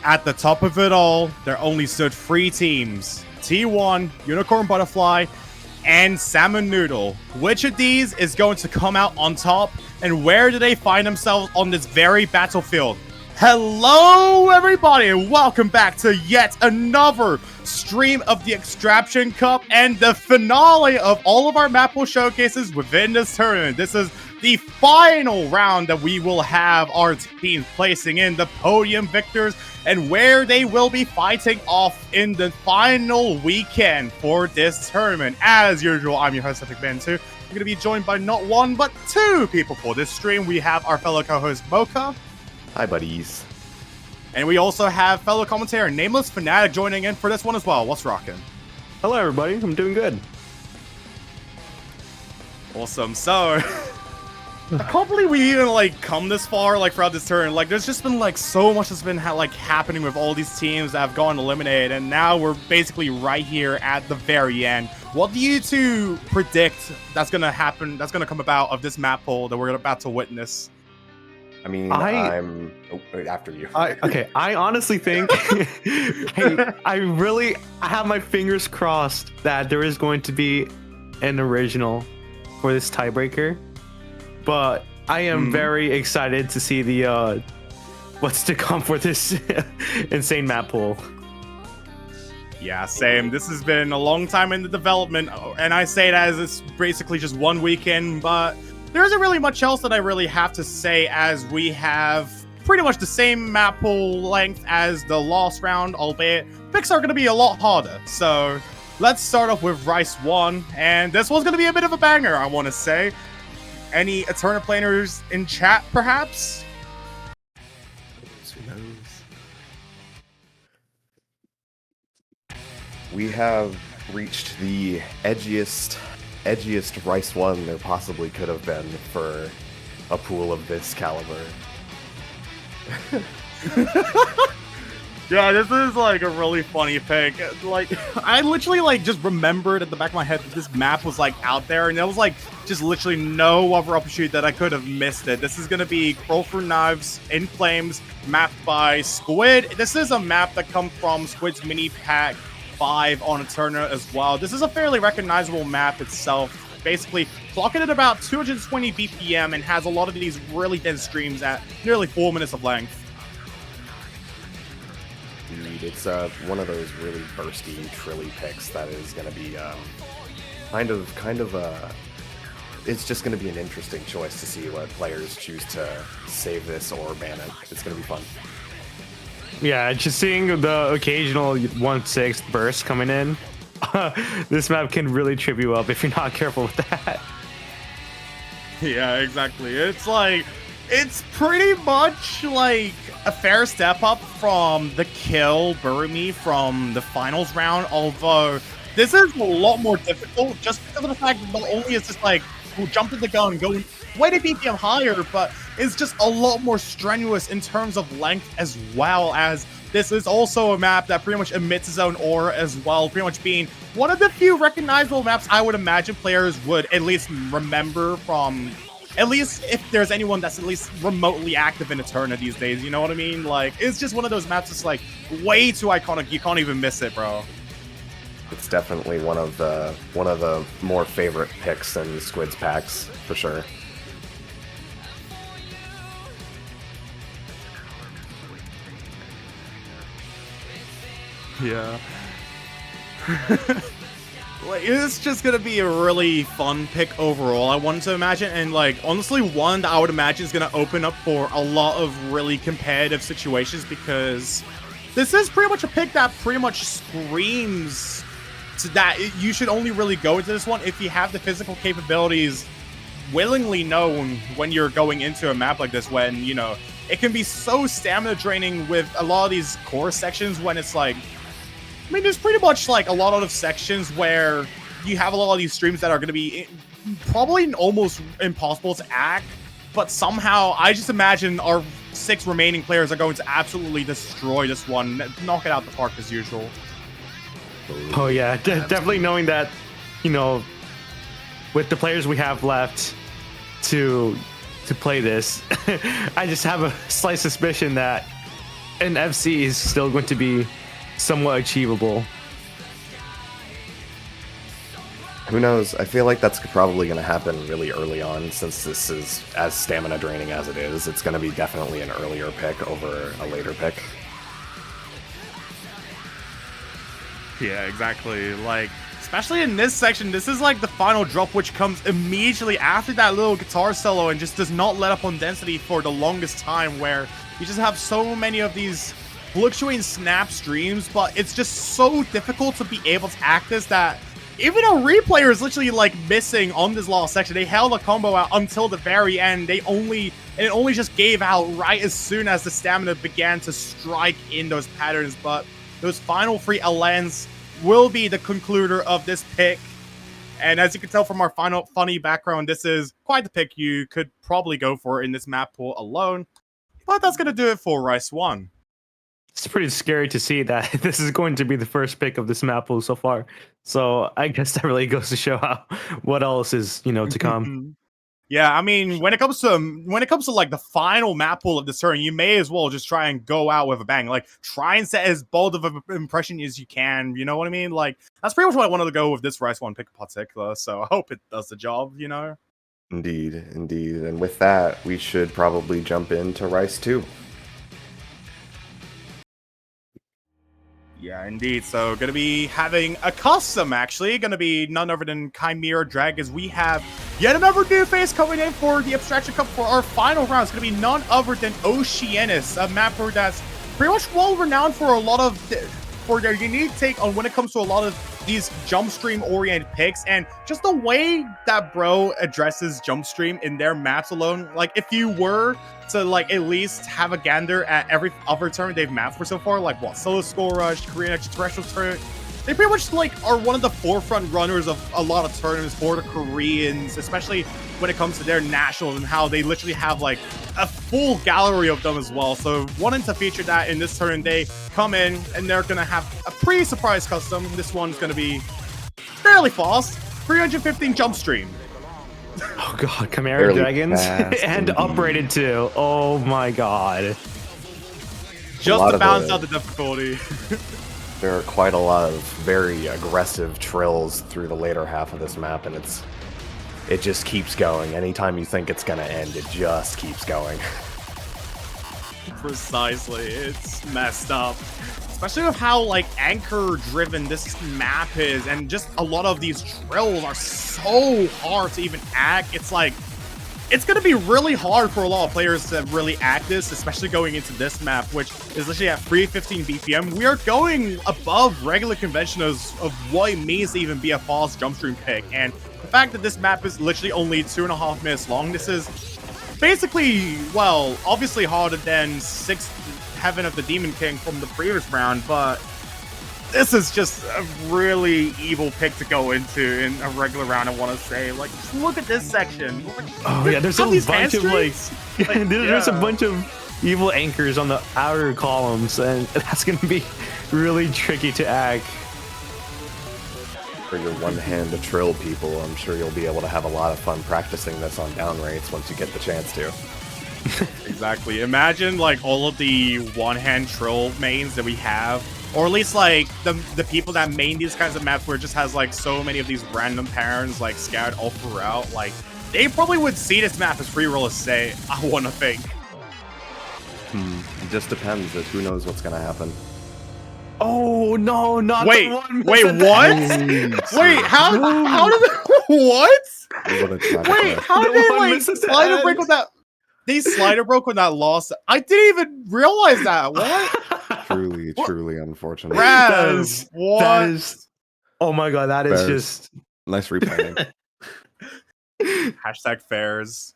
At the top of it all, there only stood 3 teams. T1, Unicorn Butterfly, and Salmon Noodle. Which of these is going to come out on top, and where do they find themselves on this very battlefield? Hello everybody, and welcome back to yet another stream of the Abstraction Cup and the finale of all of our Mappool showcases within this tournament. This is the final round that we will have our teams placing in the podium victors and where they will be fighting off in the final weekend for this tournament. As usual, I'm your host, Abstraction. I'm going to be joined by not one, but 2 people for this stream. We have our fellow co-host, mohca. Hi, buddies. And we also have fellow commentator, NamelessFanatic, joining in for this one as well. What's rocking? Hello, everybody. I'm doing good. Awesome. So, I can't believe we even, come this far, throughout this turn. There's just been, so much that's been, happening with all these teams that have gone eliminated, and now we're basically right here at the very end. What do you 2 predict that's gonna happen, that's gonna come about of this map poll that we're about to witness? I mean, I'm after you. I honestly think I have my fingers crossed that there is going to be an original for this tiebreaker, but I am very excited to see the what's to come for this insane map pool. Yeah, same. This has been a long time in the development, and I say that as it's basically just one weekend, but there isn't really much else that I really have to say, as we have pretty much the same map pool length as the last round, albeit picks are going to be a lot harder. So let's start off with Rice 1, and this one's going to be a bit of a banger, I want to say. Any Eterna planers in chat, perhaps? Who knows? We have reached the edgiest Rice 1 there possibly could have been for a pool of this caliber. Yeah, this is a really funny pick. I literally just remembered at the back of my head that this map was out there, and there was just literally no other opportunity that I could have missed it. This is gonna be Crawl Through Knives in Flames, mapped by Squid. This is a map that comes from Squid's mini pack 5 on Eterna as well. This is a fairly recognizable map itself. Basically, clocking at about 220 BPM and has a lot of these really dense streams at nearly 4 minutes of length. Indeed, it's one of those really bursty, trilly picks that is going to be kind of it's just going to be an interesting choice to see what players choose to save this or ban it. It's going to be fun. Yeah, just seeing the occasional 1/6 burst coming in, this map can really trip you up if you're not careful with that. Yeah, exactly. It's pretty much a fair step up from the kill Bury Me from the finals round, although this is a lot more difficult just because of the fact that not only is this we'll jump in the gun, going way to BPM higher, but it's just a lot more strenuous in terms of length, as well as this is also a map that pretty much emits its own aura as well, pretty much being one of the few recognizable maps I would imagine players would at least remember from, at least if there's anyone that's at least remotely active in Eterna these days, you know what I mean? It's just one of those maps that's way too iconic, you can't even miss it, bro. It's definitely one of the more favorite picks in Squid's packs, for sure. Yeah. It's just gonna be a really fun pick overall, I wanted to imagine, and honestly one that I would imagine is gonna open up for a lot of really competitive situations, because this is pretty much a pick that pretty much screams to that you should only really go into this one if you have the physical capabilities willingly known when you're going into a map like this, when it can be so stamina draining with a lot of these core sections, when it's there's pretty much a lot of sections where you have a lot of these streams that are going to be probably almost impossible to act, but somehow I just imagine our 6 remaining players are going to absolutely destroy this one, knock it out the park as usual. Oh yeah, definitely knowing that, with the players we have left to play this, I just have a slight suspicion that an FC is still going to be somewhat achievable. Who knows? I feel like that's probably going to happen really early on, since this is as stamina draining as it is. It's going to be definitely an earlier pick over a later pick. Yeah, exactly. Like, especially in this section, this is like the final drop, which comes immediately after that little guitar solo and just does not let up on density for the longest time, where you just have so many of these fluctuating snap streams, but it's just so difficult to be able to act this that even a replayer is literally like missing on this last section. They held a combo out until the very end. It only just gave out right as soon as the stamina began to strike in those patterns. But those final 3 LNs will be the concluder of this pick. And as you can tell from our final funny background, this is quite the pick you could probably go for in this map pool alone. But that's going to do it for Rice 1. It's pretty scary to see that this is going to be the first pick of this map pool so far. So I guess that really goes to show how what else is, to come. Yeah, I mean, when it comes to like the final map pool of this turn, you may as well just try and go out with a bang. Like, try and set as bold of an impression as you can. You know what I mean? Like, that's pretty much what I wanted to go with this Rice 1 pick in particular. So I hope it does the job. Indeed, indeed. And with that, we should probably jump into Rice 2. Yeah, indeed. So, gonna be having a custom, actually. Gonna be none other than Chimera Drag, as we have yet another new face coming in for the Abstraction Cup for our final round. It's gonna be none other than Oceanus, a mapper that's pretty much well-renowned for for their unique take on when it comes to a lot of these jump stream oriented picks, and just the way that bro addresses jump stream in their maps alone. Like, if you were to like at least have a gander at every other tournament they've mapped for so far, like what, Solo Skull Rush, Korean Extraterrestrial tournament, they pretty much like are one of the forefront runners of a lot of tournaments for the Koreans, especially when it comes to their nationals, and how they literally have like a full gallery of them as well. So wanting to feature that in this tournament, they come in and they're gonna have a pretty surprise custom. This one's gonna be fairly fast, 315 jump stream. Oh god, Chimera Dragons and uprated too. Oh my god. Just to balance out the difficulty. There are quite a lot of very aggressive trills through the later half of this map, and it just keeps going. Anytime you think it's gonna end, it just keeps going. Precisely, it's messed up. Especially with how like anchor driven this map is, and just a lot of these trills are so hard to even act. It's like, it's going to be really hard for a lot of players to really act this, especially going into this map, which is literally at 315 BPM. We are going above regular conventions of what it means to even be a fast jump stream pick. And the fact that this map is literally only 2.5 minutes long, this is basically, well, obviously harder than 6th Heaven of the Demon King from the previous round, but this is just a really evil pick to go into in a regular round, I want to say. Like, just look at this section. Oh yeah, there's a bunch of there's a bunch of evil anchors on the outer columns, and that's going to be really tricky to act. For your one-hand to trill people, I'm sure you'll be able to have a lot of fun practicing this on down rates once you get the chance to. Exactly. Imagine like all of the one-hand trill mains that we have, or at least like the people that main these kinds of maps where it just has like so many of these random patterns like scattered all throughout. Like, they probably would see this map as free roll as say, I want to think. It just depends. Who knows what's gonna happen. Oh no, not wait, the one. Wait, what? Wait, how did what? Wait, how did they like slider break with that? They slider broke when that loss. I didn't even realize that. What? Truly unfortunate. That is, oh my god, that is just nice replaying. Hashtag fairs.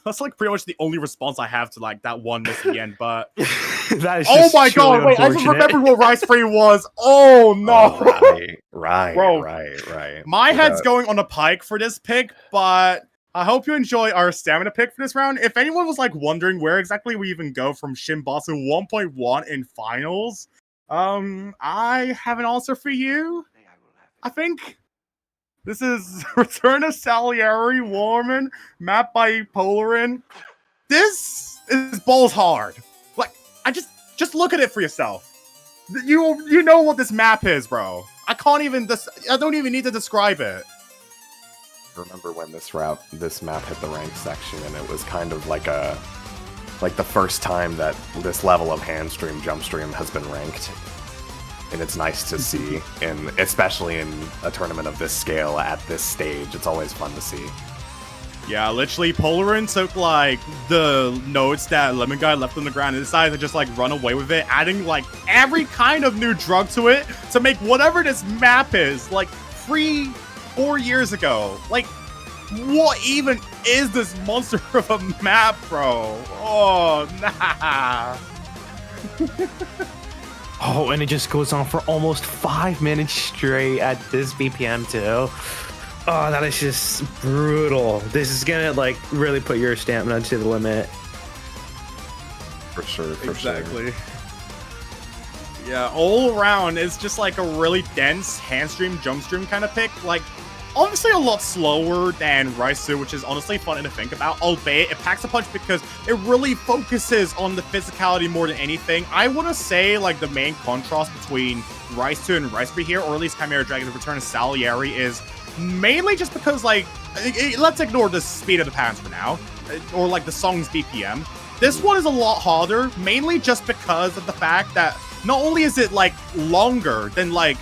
That's like pretty much the only response I have to like that one miss at the end, but that is oh my god, wait, I just remembered what Rice Free was. Oh no. Right. My head's going on a pike for this pick, but I hope you enjoy our stamina pick for this round. If anyone was like wondering where exactly we even go from Shinbatsu 1.1 in finals, I have an answer for you. I think this is Return of Salieri Warman, mapped by Polarin. This is balls hard. just look at it for yourself. You know what this map is, bro. I don't even need to describe it. I remember when this map hit the ranked section, and it was kind of like the first time that this level of hand stream, jump stream has been ranked. And it's nice to see, especially in a tournament of this scale at this stage. It's always fun to see. Yeah, literally, Polarin took, like, the notes that Lemon Guy left on the ground and decided to just, like, run away with it, adding, like, every kind of new drug to it to make whatever this map is, like, 4 years ago. Like, what even is this monster of a map, bro? Oh, nah. Oh, and it just goes on for almost 5 minutes straight at this BPM, too. Oh, that is just brutal. This is gonna, like, really put your stamina to the limit. For sure, Exactly. Yeah, all around, it's just like a really dense hand stream, jump stream kind of pick. Like, obviously a lot slower than Rise 2, which is honestly funny to think about, albeit it packs a punch because it really focuses on the physicality more than anything. I want to say, like, the main contrast between Rise 2 and Rise 3 here, or at least Chimera Dragon's Return of Salieri, is mainly just because, like, let's ignore the speed of the patterns for now, or, like, the song's BPM. This one is a lot harder, mainly just because of the fact that not only is it, like, longer than, like,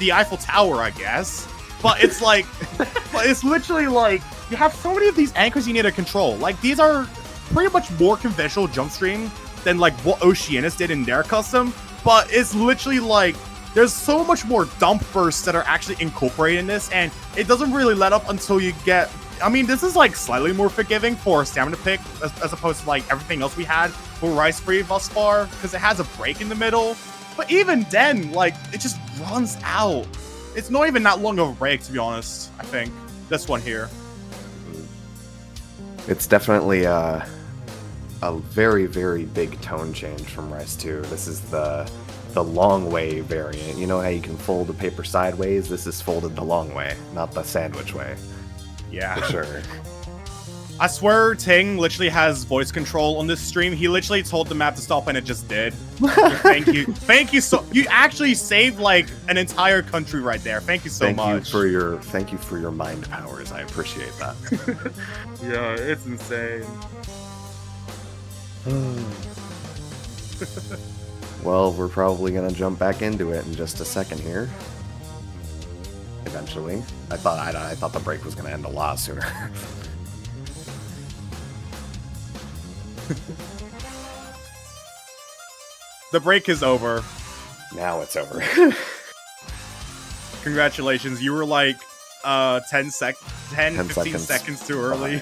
the Eiffel Tower, I guess, but it's like, but it's literally like, you have so many of these anchors you need to control. Like, these are pretty much more conventional jump stream than, like, what Oceanus did in their custom, but it's literally like, there's so much more dump bursts that are actually incorporated in this, and it doesn't really let up until you get, I mean, this is, like, slightly more forgiving for a stamina pick, as opposed to, like, everything else we had for Rise 3 thus far, because it has a break in the middle, but even then, like, it just runs out. It's not even that long of a break, to be honest, I think, this one here. It's definitely a very, very big tone change from Rise 2. This is the long way variant. You know how you can fold a paper sideways? This is folded the long way, not the sandwich way. Yeah. For sure. I swear Ting literally has voice control on this stream. He literally told the map to stop and it just did. Thank you. Thank you so, you actually saved, like, an entire country right there. Thank you so much. Thank you for your mind powers. I appreciate that. Yeah, it's insane. Well, we're probably gonna jump back into it in just a second here. Eventually. I thought the break was gonna end a lot sooner. The break is over. Now it's over. Congratulations, you were like 10, 15 seconds too early.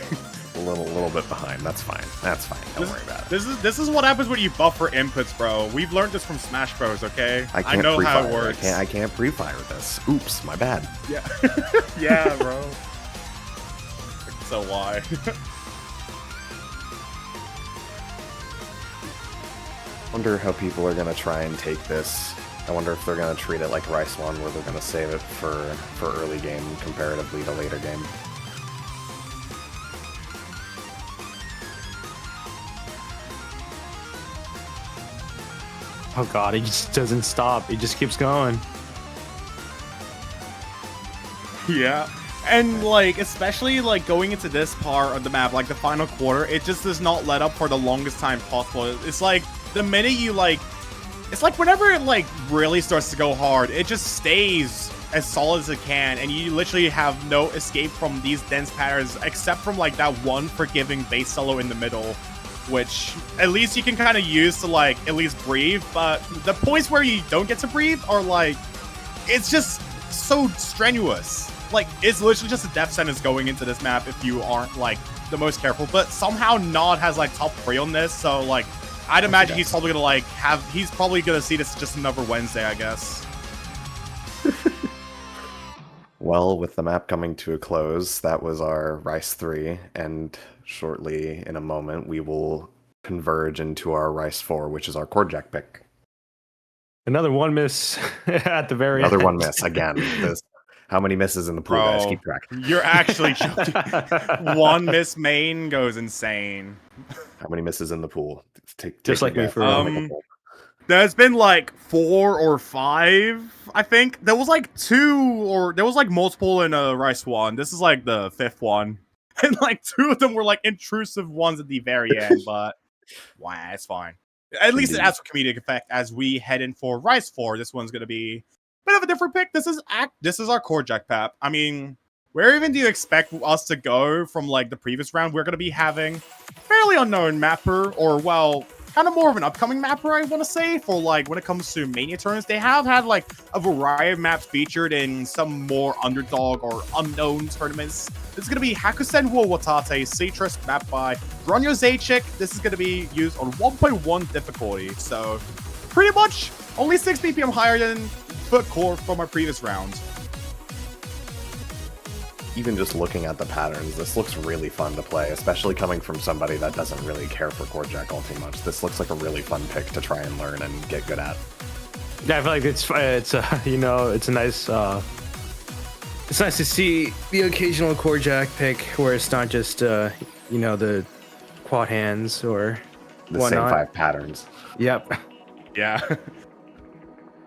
A little bit behind. That's fine. Don't worry about it. This is what happens when you buff for inputs, bro. We've learned this from Smash Bros, okay? I know how it works. I can't pre-fire this. Oops, my bad. Yeah. Yeah, bro. So why? Wonder how people are gonna try and take this. I wonder if they're gonna treat it like Rice 1, where they're gonna save it for early game comparatively to later game. Oh god, it just doesn't stop. It just keeps going. Yeah. And, like, especially, like, going into this part of the map, like, the final quarter, it just does not let up for the longest time possible. It's like, the minute you, like, it's like whenever it, like, really starts to go hard, it just stays as solid as it can, and you literally have no escape from these dense patterns, except from, like, that one forgiving bass solo in the middle, which at least you can kind of use to, like, at least breathe, but the points where you don't get to breathe are, like, it's just so strenuous. Like, it's literally just a death sentence going into this map if you aren't, like, the most careful, but somehow Nod has, like, top 3 on this, so, like, I'd imagine he's probably gonna, like, he's probably gonna see this just another Wednesday, I guess. Well, with the map coming to a close, that was our Rice 3, and shortly, in a moment, we will converge into our Rice 4, which is our chord jack pick. Another one miss at the very Another end. one miss, again. How many misses in the pool, guys? Bro, Keep track. you're actually joking. One miss main goes insane. How many misses in the pool? Just like me for real. There's been like 4 or 5, I think. There was like 2 or there was like multiple in Rice 1. This is like the 5th one. And like 2 of them were like intrusive ones at the very end, but wow, it's fine. At least it adds a comedic effect as we head in for Rice 4. This one's gonna be a bit of a different pick. This is our core Jack Pap. I mean, where even do you expect us to go from like the previous round? We're gonna be having fairly unknown mapper, or well, kind of more of an upcoming mapper, I want to say, for like when it comes to Mania tournaments. They have had like a variety of maps featured in some more underdog or unknown tournaments. This is going to be Hakusen wo Watate, Citrus, mapped by Bronyo Zaychik. This is going to be used on 1.1 difficulty, so pretty much only 6 BPM higher than Foot Core from our previous round. Even just looking at the patterns, this looks really fun to play, especially coming from somebody that doesn't really care for Core Jack all too much. This looks like a really fun pick to try and learn and get good at. Yeah, I feel like it's you know, it's nice to see the occasional Core Jack pick where it's not just you know, the quad hands or The whatnot. same 5 patterns. Yep. Yeah.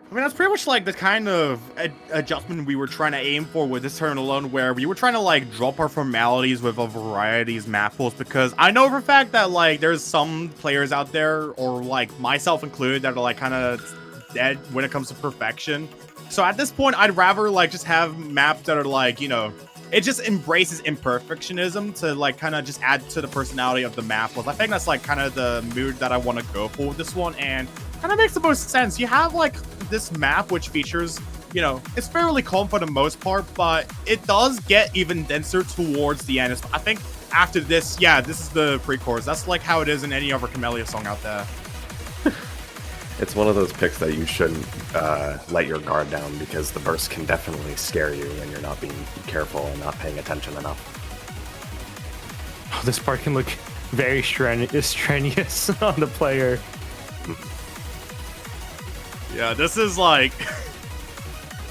I mean, that's pretty much like the kind of adjustment we were trying to aim for with this turn alone, where we were trying to like drop our formalities with a variety of these map pools, because I know for a fact that like there's some players out there, or like myself included, that are like kind of dead when it comes to perfection. So at this point, I'd rather like just have maps that are like, you know, it just embraces imperfectionism to like kind of just add to the personality of the map pools. I think that's like kind of the mood that I want to go for with this one, and kind of makes the most sense. You have like this map which features, you know, it's fairly calm for the most part, but it does get even denser towards the end. I think after this, yeah, this is the pre-chorus. That's like how it is in any other Camellia song out there. It's one of those picks that you shouldn't let your guard down, because the burst can definitely scare you when you're not being careful and not paying attention enough. Oh, this part can look very strenuous on the player. Yeah, this is like...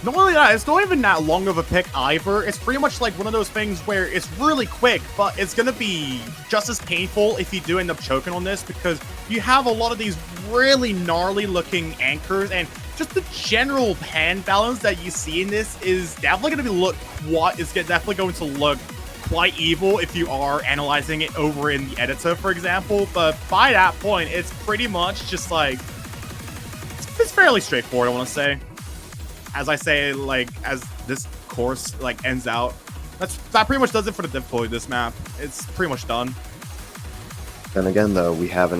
Not only that, it's not even that long of a pick either. It's pretty much like one of those things where it's really quick, but it's gonna be just as painful if you do end up choking on this, because you have a lot of these really gnarly looking anchors, and just the general hand balance that you see in this is definitely gonna definitely going to look quite evil if you are analyzing it over in the editor, for example. But by that point, it's pretty much just like, it's fairly straightforward, I want to say. As I say, like, as this course like ends out, that pretty much does it for the difficulty of this map. It's pretty much done. Then again, though, we have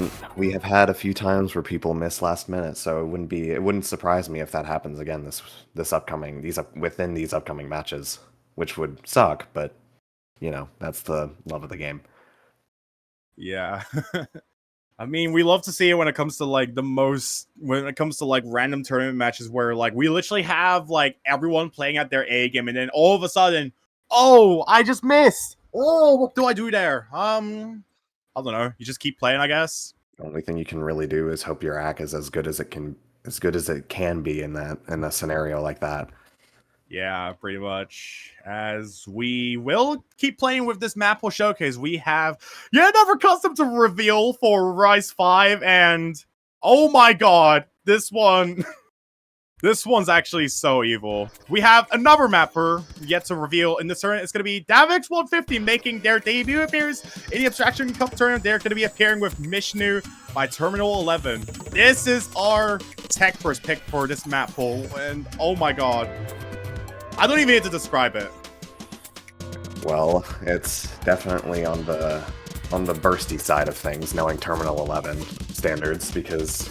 had a few times where people miss last minute, so it wouldn't surprise me if that happens again within these upcoming matches, which would suck, but you know, that's the love of the game. Yeah. I mean, we love to see it when it comes to like random tournament matches where like we literally have like everyone playing at their A game, and then all of a sudden, oh, I just missed. Oh, what do I do there? I don't know. You just keep playing, I guess. The only thing you can really do is hope your act is as good as it can be in a scenario like that. Yeah, pretty much. As we will keep playing with this Mappool showcase, we have yet another custom to reveal for Rise 5, and oh my god, this one's actually so evil. We have another mapper yet to reveal in this tournament. It's going to be Davix 150 making their debut appearance in the Abstraction Cup tournament. They're going to be appearing with Mishnu by Terminal 11. This is our tech first pick for this Mappool, and oh my god. I don't even need to describe it. Well, it's definitely on the bursty side of things, knowing Terminal 11 standards, because,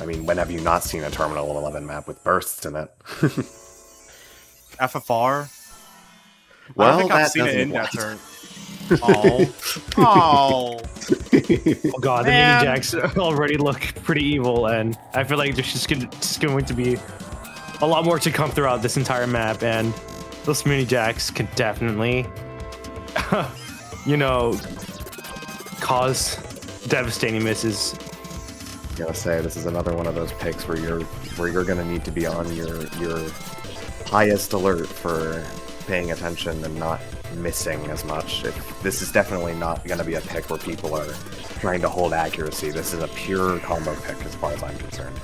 I mean, when have you not seen a Terminal 11 map with bursts in it? FFR? Well, I don't think I've seen it in that turn. Oh. Oh god, Man. the mini jacks already look pretty evil, and I feel like there's just going to be a lot more to come throughout this entire map, and those mini jacks can definitely, you know, cause devastating misses. I gotta say, this is another one of those picks where you're gonna need to be on your highest alert for paying attention and not missing as much. This is definitely not going to be a pick where people are trying to hold accuracy. This is a pure combo pick as far as I'm concerned.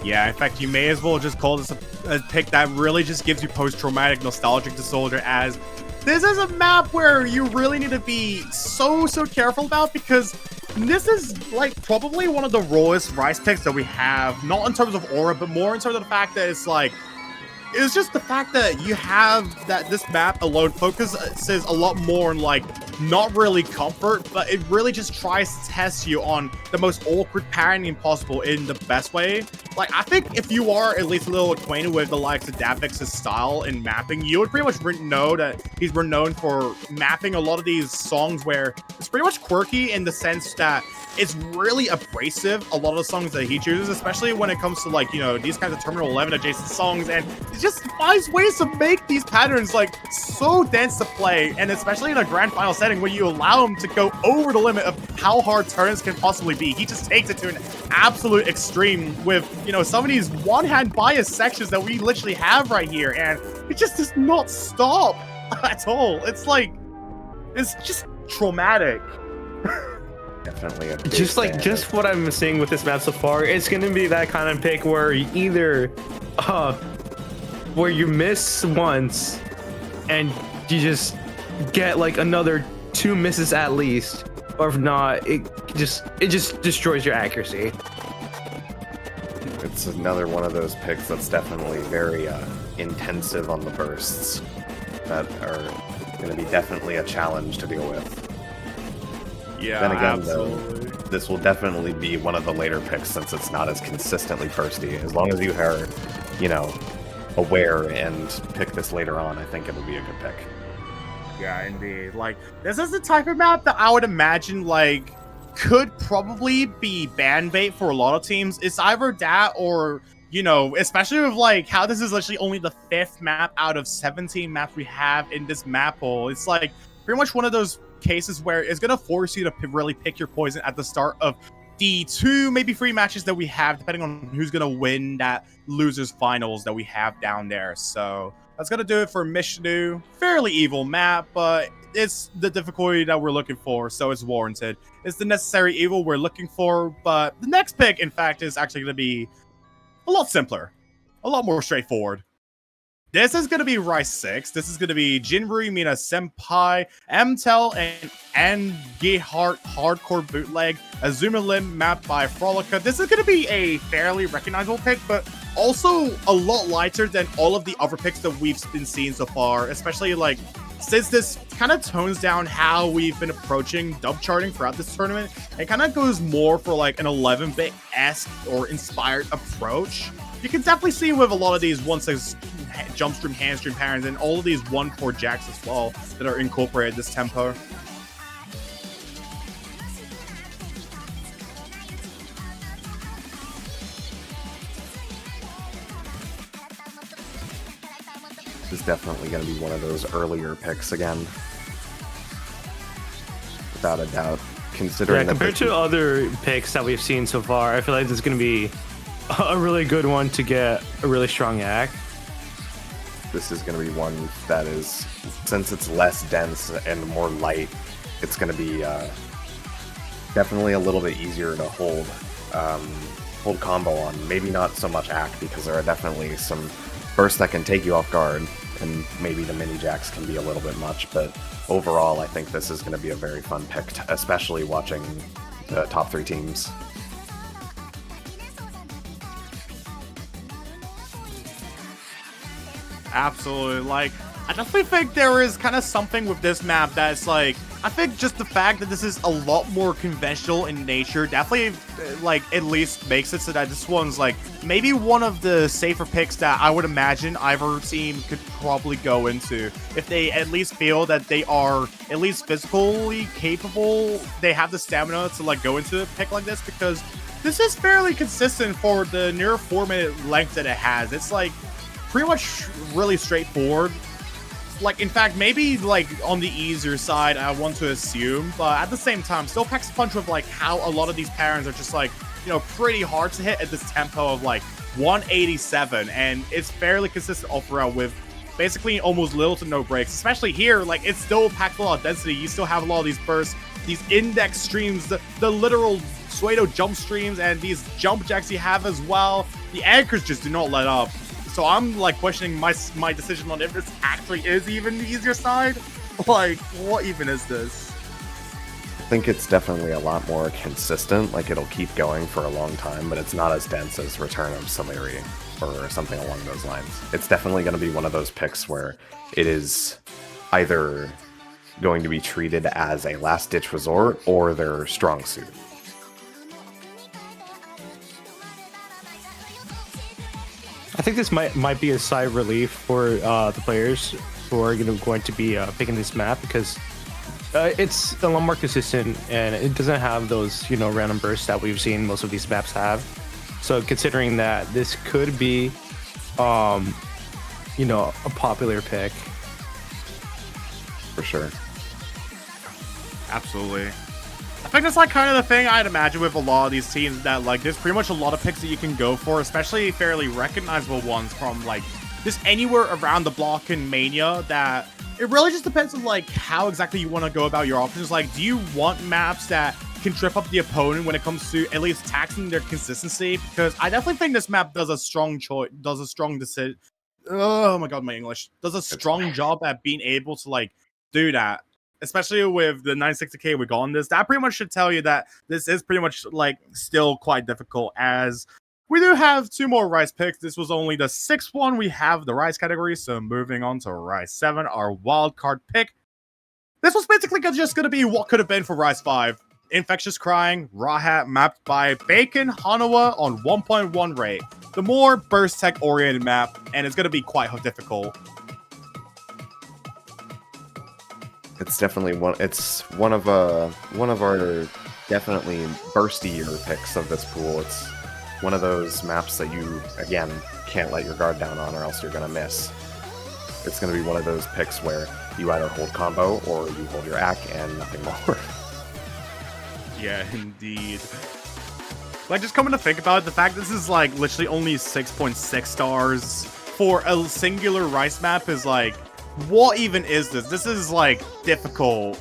Yeah, in fact, you may as well just call this a pick that really just gives you post-traumatic nostalgic disorder, as this is a map where you really need to be so careful about, because this is like probably one of the rawest Rise picks that we have, not in terms of aura, but more in terms of the fact that it's just the fact that you have that this map alone focuses a lot more on like not really comfort, but it really just tries to test you on the most awkward parrying possible in the best way. Like, I think if you are at least a little acquainted with the likes of Davix's style in mapping, you would pretty much know that he's renowned for mapping a lot of these songs where it's pretty much quirky in the sense that it's really abrasive, a lot of the songs that he chooses, especially when it comes to, like, you know, these kinds of Terminal 11 adjacent songs, and it just finds ways to make these patterns, like, so dense to play, and especially in a grand final setting where you allow him to go over the limit of how hard turns can possibly be. He just takes it to an absolute extreme with, you know, some of these one-hand bias sections that we literally have right here, and it just does not stop at all. It's like, it's just traumatic. Definitely a just what I'm seeing with this map so far, it's gonna be that kind of pick where you either where you miss once and you just get like another 2 misses at least, or if not, it just destroys your accuracy. It's another one of those picks that's definitely very intensive on the bursts that are going to be definitely a challenge to deal with. Yeah, then again, absolutely. though, this will definitely be one of the later picks since it's not as consistently bursty. As long as you are, you know, aware and pick this later on, I think it'll be a good pick. Yeah, indeed. Like, this is the type of map that I would imagine, like, could probably be ban bait for a lot of teams. It's either that or, you know, especially with, like, how this is literally only the 5th map out of 17 maps we have in this map pool. It's, like, pretty much one of those cases where it's going to force you to really pick your poison at the start of the 2, maybe 3 matches that we have, depending on who's going to win that losers finals that we have down there. So that's going to do it for Mishnu. Fairly evil map, but it's the difficulty that we're looking for, so it's warranted. It's the necessary evil we're looking for, but the next pick, in fact, is actually going to be a lot simpler, a lot more straightforward. This is going to be Rise 6. This is going to be Jinryu Mina Senpai, MTEL, and Gehart Hardcore Bootleg, Azuma Lim mapped by Frolica. This is going to be a fairly recognizable pick, but also a lot lighter than all of the other picks that we've been seeing so far, especially, like, since this kind of tones down how we've been approaching dub charting throughout this tournament. It kind of goes more for, like, an 11-bit-esque or inspired approach. You can definitely see with a lot of these 1-6 jump stream, hand stream patterns, and all of these 1-4 jacks as well that are incorporated this tempo. This is definitely going to be one of those earlier picks again, without a doubt. Considering compared to other picks that we've seen so far, I feel like this is going to be a really good one to get a really strong act. This is going to be one that is, since it's less dense and more light, it's going to be definitely a little bit easier to hold combo on. Maybe not so much act, because there are definitely some bursts that can take you off guard, and maybe the mini jacks can be a little bit much, but overall I think this is going to be a very fun pick, especially watching the top 3 teams. Absolutely. Like, I definitely think there is kind of something with this map that's, like, I think just the fact that this is a lot more conventional in nature definitely, like, at least makes it so that this one's, like, maybe one of the safer picks that I would imagine either team could probably go into if they at least feel that they are at least physically capable. They have the stamina to, like, go into a pick like this, because this is fairly consistent for the near 4-minute length that it has. It's, like, pretty much really straightforward. Like, in fact, maybe, like, on the easier side, I want to assume, but at the same time, still packs a punch with, like, how a lot of these patterns are just, like, you know, pretty hard to hit at this tempo of, like, 187, and it's fairly consistent all throughout with basically almost little to no breaks. Especially here, like, it's still packed with a lot of density. You still have a lot of these bursts, these index streams, the literal Suedo jump streams, and these jump jacks you have as well. The anchors just do not let up. So I'm like questioning my decision on if this actually is even the easier side. Like, what even is this? I think it's definitely a lot more consistent. Like, it'll keep going for a long time, but it's not as dense as Return of Saleri or something along those lines. It's definitely going to be one of those picks where it is either going to be treated as a last-ditch resort or their strong suit. I think this might be a sigh of relief for the players who are going to be picking this map, because it's a lot more consistent and it doesn't have those random bursts that we've seen most of these maps have. So considering that, this could be a popular pick For sure. Absolutely. I think that's like kind of the thing I'd imagine with a lot of these teams, that like there's pretty much a lot of picks that you can go for, especially fairly recognizable ones from like just anywhere around the block in Mania, that it really just depends on like how exactly you want to go about your options. Like, do you want maps that can trip up the opponent when it comes to at least taxing their consistency? Because I definitely think this map does a strong decision. Oh my god, my English does a strong job at being able to like do that. Especially with the 960k we got on this, that pretty much should tell you that this is pretty much like still quite difficult, as we do have 2 more Rise picks. This was only the 6th one we have the Rise category, so moving on to Rise 7, our wild card pick. This was basically just going to be what could have been for Rise 5. Infectious Crying, Rahat, mapped by Bacon Hanawa on 1.1 rate. The more burst tech oriented map, and it's going to be quite difficult. It's definitely one of our definitely burstier picks of this pool. It's one of those maps that you, again, can't let your guard down on, or else you're gonna miss. It's gonna be one of those picks where you either hold combo or you hold your AC and nothing more. Yeah, indeed. Like, just coming to think about it, the fact this is like literally only 6.6 stars for a singular Rice map is like, what even is this? This is like difficult.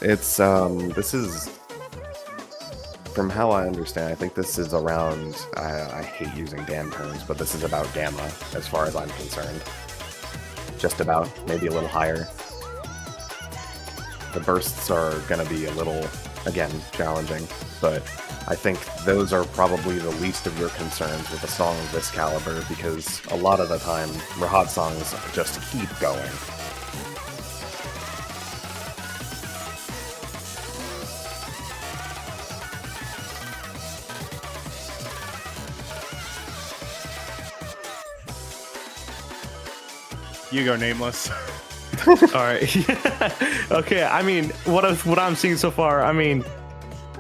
It's this is, from how I understand, I think this is around, I hate using damn terms, but this is about Gamma as far as I'm concerned. Just about, maybe a little higher. The bursts are gonna be a little, again, challenging, but I think those are probably the least of your concerns with a song of this caliber, because a lot of the time, Rahat songs just keep going. You go, Nameless. All right. Okay. I mean, what I'm seeing so far, I mean,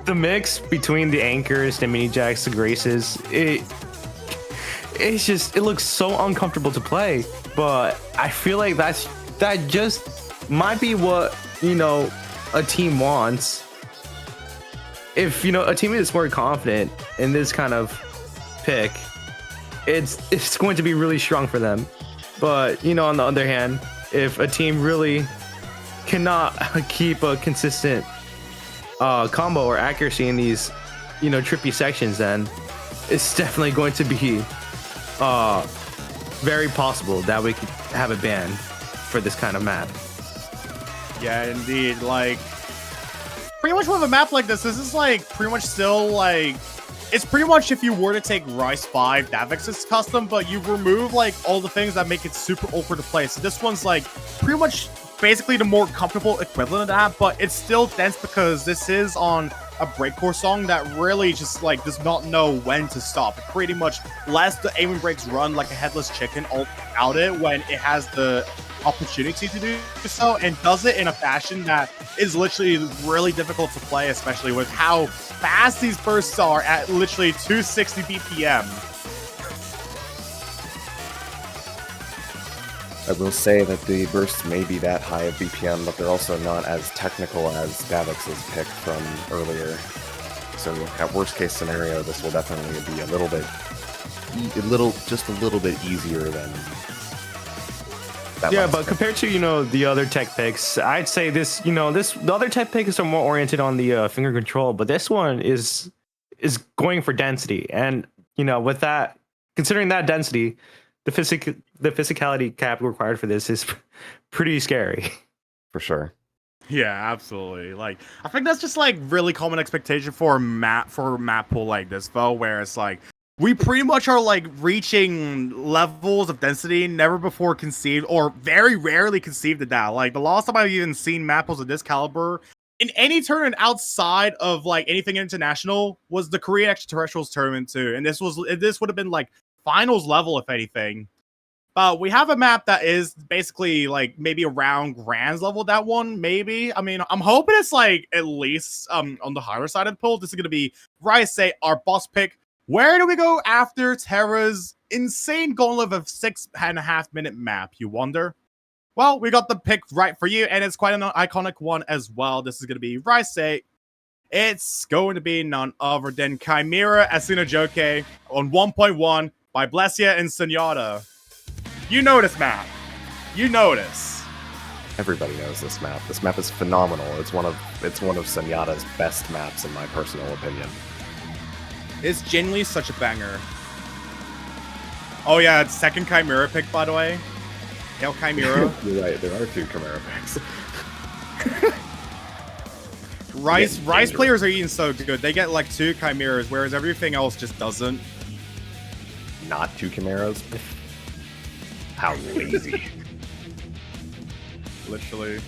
the mix between the anchors, the mini jacks, the graces, it looks so uncomfortable to play. But I feel like that just might be what a team wants. If a team is more confident in this kind of pick, it's going to be really strong for them. But on the other hand, if a team really cannot keep a consistent combo or accuracy in these trippy sections, then it's definitely going to be very possible that we could have a ban for this kind of map. Yeah, indeed. Like, pretty much with a map like this is like pretty much still like, it's pretty much if you were to take Rise 5 Davix's custom, but you remove like all the things that make it super awkward to play. So this one's like pretty much basically the more comfortable equivalent of that, but it's still dense because this is on a breakcore song that really just like does not know when to stop. It pretty much lets the aiming breaks run like a headless chicken all out it when it has the opportunity to do so, and does it in a fashion that is literally really difficult to play, especially with how fast these bursts are at literally 260 BPM. I will say that the bursts may be that high of BPM, but they're also not as technical as Davix's pick from earlier. and at worst case scenario, this will definitely be just a little bit easier than. Yeah, but compared to the other tech picks, I'd say the other tech picks are more oriented on the finger control, but this one is going for density, and with that, considering that density, the physicality cap required for this is pretty scary. For sure. Yeah, absolutely. Like, I think that's just like really common expectation for a map pool like this, though, where it's like we pretty much are like reaching levels of density never before conceived, or very rarely conceived of that. Like the last time I've even seen map pools of this caliber in any tournament outside of like anything international was the Korean Extraterrestrials tournament too, and this would have been like finals level if anything. But we have a map that is basically like maybe around Grand's level. That one, maybe. I mean, I'm hoping it's like at least on the higher side of the pool. This is gonna be Rise, our boss pick. Where do we go after Terra's insane gauntlet of 6.5 minute map, you wonder? Well, we got the pick right for you, and it's quite an iconic one as well. This is going to be Rise. It's going to be none other than Chimera Asuna Joke on 1.1 by Blesia and Sunyata. You know this map. You know this. Everybody knows this map. This map is phenomenal. It's one of Sunyata's best maps in my personal opinion. It's genuinely such a banger. Oh yeah, it's second Chimera pick, by the way. Hail Chimera. You're right, there are 2 Chimera picks. Rice players are eating so good. They get like 2 Chimeras, whereas everything else just doesn't. Not 2 Chimeras? How lazy. Literally. I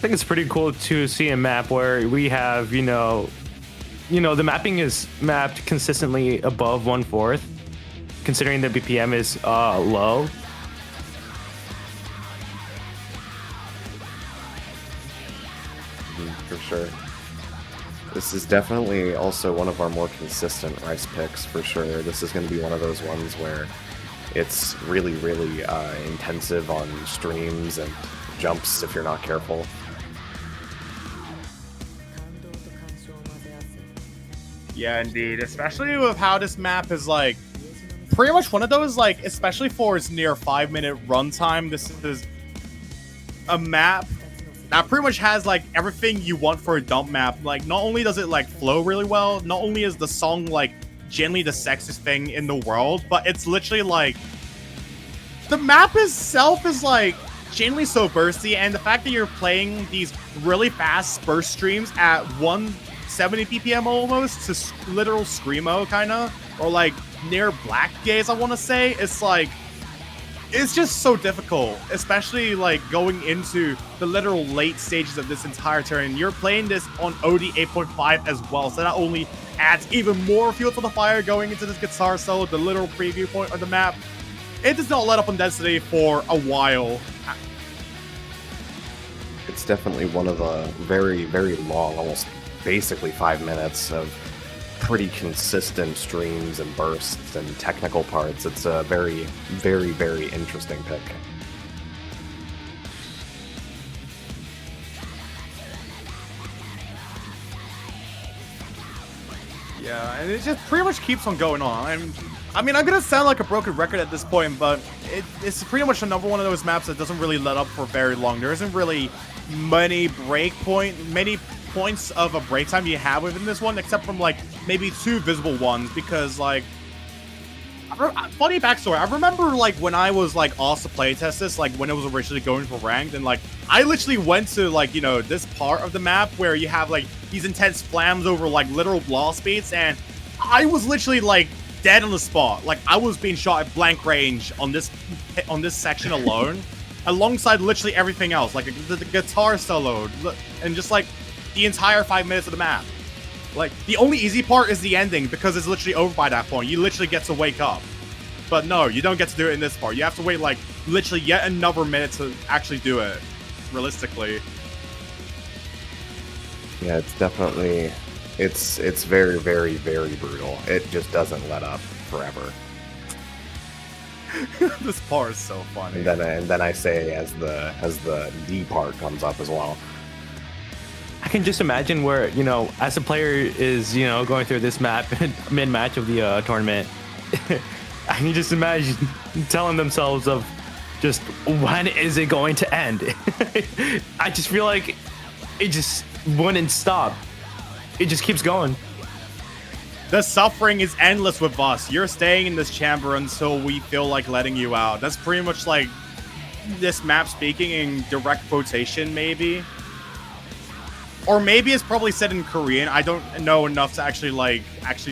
think it's pretty cool to see a map where we have, the mapping is mapped consistently above 1/4, considering the BPM is low. For sure. This is definitely also one of our more consistent Rice picks, for sure. This is going to be one of those ones where it's really, really intensive on streams and jumps if you're not careful. Yeah, indeed. Especially with how this map is like pretty much one of those, like, especially for its near 5-minute runtime, this is a map that pretty much has like everything you want for a dump map. Like, not only does it like flow really well, not only is the song like genuinely the sexiest thing in the world, but it's literally like the map itself is like genuinely so bursty, and the fact that you're playing these really fast burst streams at 170 BPM almost to literal screamo kind of, or like near black gaze, I want to say, it's like it's just so difficult, especially like going into the literal late stages of this entire turn. You're playing this on OD 8.5 as well, so that only adds even more fuel to the fire going into this guitar solo, the literal preview point of the map. It does not let up on density for a while. It's definitely one of the very, very long, almost basically 5 minutes of pretty consistent streams and bursts and technical parts. It's a very, very, very interesting pick. Yeah, and it just pretty much keeps on going on. I mean, I'm gonna sound like a broken record at this point, but it's pretty much another one of those maps that doesn't really let up for very long. There isn't really many points of a break time you have within this one, except from like maybe 2 visible ones, because like funny backstory, I remember like when I was like asked to playtest this, like when it was originally going for ranked, and like I literally went to like this part of the map where you have like these intense flams over like literal blast speeds, and I was literally like dead on the spot. Like I was being shot at blank range on this section alone alongside literally everything else, like the guitar solo and just like the entire 5 minutes of the map. Like, the only easy part is the ending, because it's literally over by that point. You literally get to wake up. But no, you don't get to do it in this part. You have to wait, like, literally yet another minute to actually do it, realistically. Yeah, it's definitely... It's very, very, very brutal. It just doesn't let up forever. This part is so funny. And then I say as the D part comes up as well. I can just imagine where, as a player is, going through this map mid-match of the tournament, I can just imagine telling themselves of just, when is it going to end? I just feel like it just wouldn't stop. It just keeps going. The suffering is endless with us. You're staying in this chamber until we feel like letting you out. That's pretty much like this map speaking in direct quotation, maybe. Or maybe it's probably said in Korean. I don't know enough to actually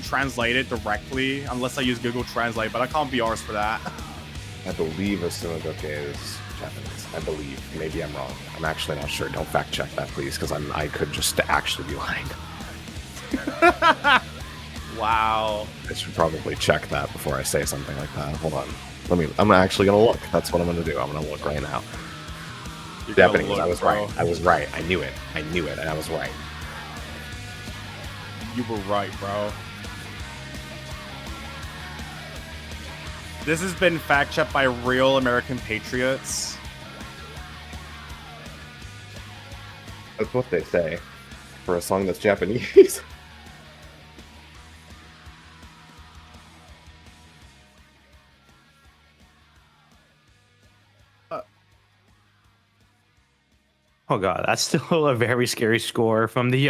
translate it directly, unless I use Google Translate, but I can't be arsed for that. I believe Asumagoke is Japanese. I believe. Maybe I'm wrong. I'm actually not sure. Don't fact check that, please, because I could just actually be lying. Wow. I should probably check that before I say something like that. Hold on. I'm actually gonna look. That's what I'm gonna do. I'm gonna look right now. Japanese. I was right. I was right. I knew it. And I was right. You were right, bro. This has been fact checked by real American patriots. That's what they say for a song that's Japanese. Oh god, that's still a very scary score from the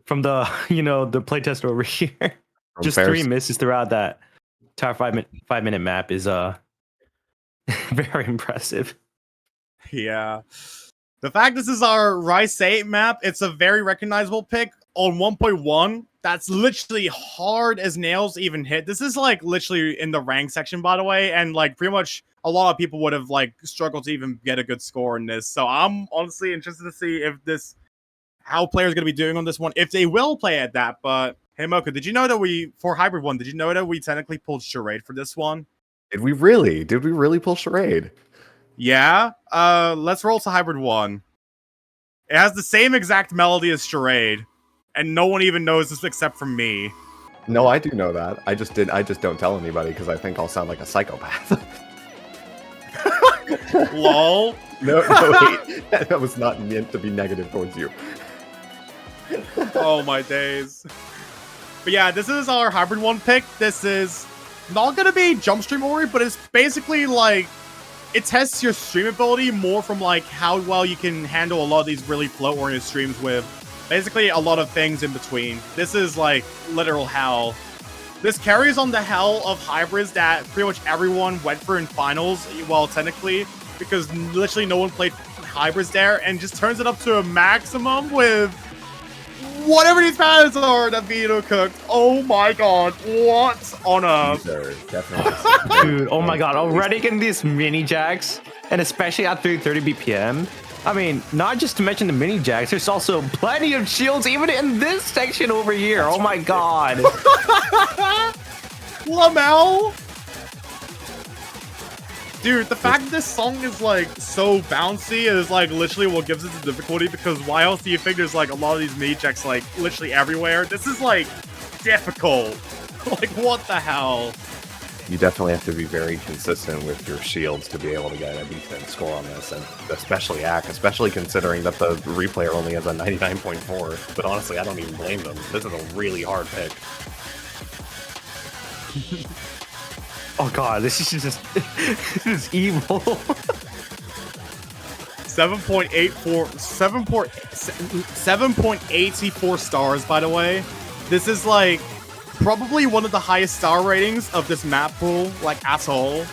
the playtest over here. Just 3 misses throughout that entire 5-minute map is very impressive. Yeah. The fact this is our Rise 8 map, it's a very recognizable pick on 1.1. That's literally hard as nails to even hit. This is like literally in the rank section, by the way, and like pretty much a lot of people would have like struggled to even get a good score in this. So I'm honestly interested to see if how players are going to be doing on this one, if they will play at that. But hey, mohca, did you know that for Hybrid 1, did you know that we technically pulled Charade for this one? Did we really? Did we really pull Charade? Yeah. Let's roll to Hybrid 1. It has the same exact melody as Charade, and no one even knows this except for me. No, I do know that. I just don't tell anybody because I think I'll sound like a psychopath. Lol. No, wait. That was not meant to be negative towards you. Oh my days. But yeah, this is our Hybrid 1 pick. This is not gonna be jump stream Ori, but it's basically like it tests your stream ability more from like how well you can handle a lot of these really flow-oriented streams with basically a lot of things in between. This is like literal hell. This carries on the hell of hybrids that pretty much everyone went for in finals, well, technically, because literally no one played hybrids there, and just turns it up to a maximum with whatever these patterns are that Vito cooked. Oh my god, what on earth? Definitely. Dude, oh my god, already getting these mini jacks, and especially at 330 BPM. I mean, not just to mention the mini jacks, there's also plenty of shields even in this section over here. That's my god. Lamel? Dude, the fact that this song is like so bouncy is like literally what gives it the difficulty, because why else do you think there's like a lot of these mini jacks like literally everywhere? This is like difficult. Like what the hell? You definitely have to be very consistent with your shields to be able to get a decent score on this, and especially Ack, especially considering that the replayer only has a 99.4. But honestly, I don't even blame them. This is a really hard pick. Oh god, this is just this is evil. 7.84 stars, by the way. This is like probably one of the highest star ratings of this map pool, like at all.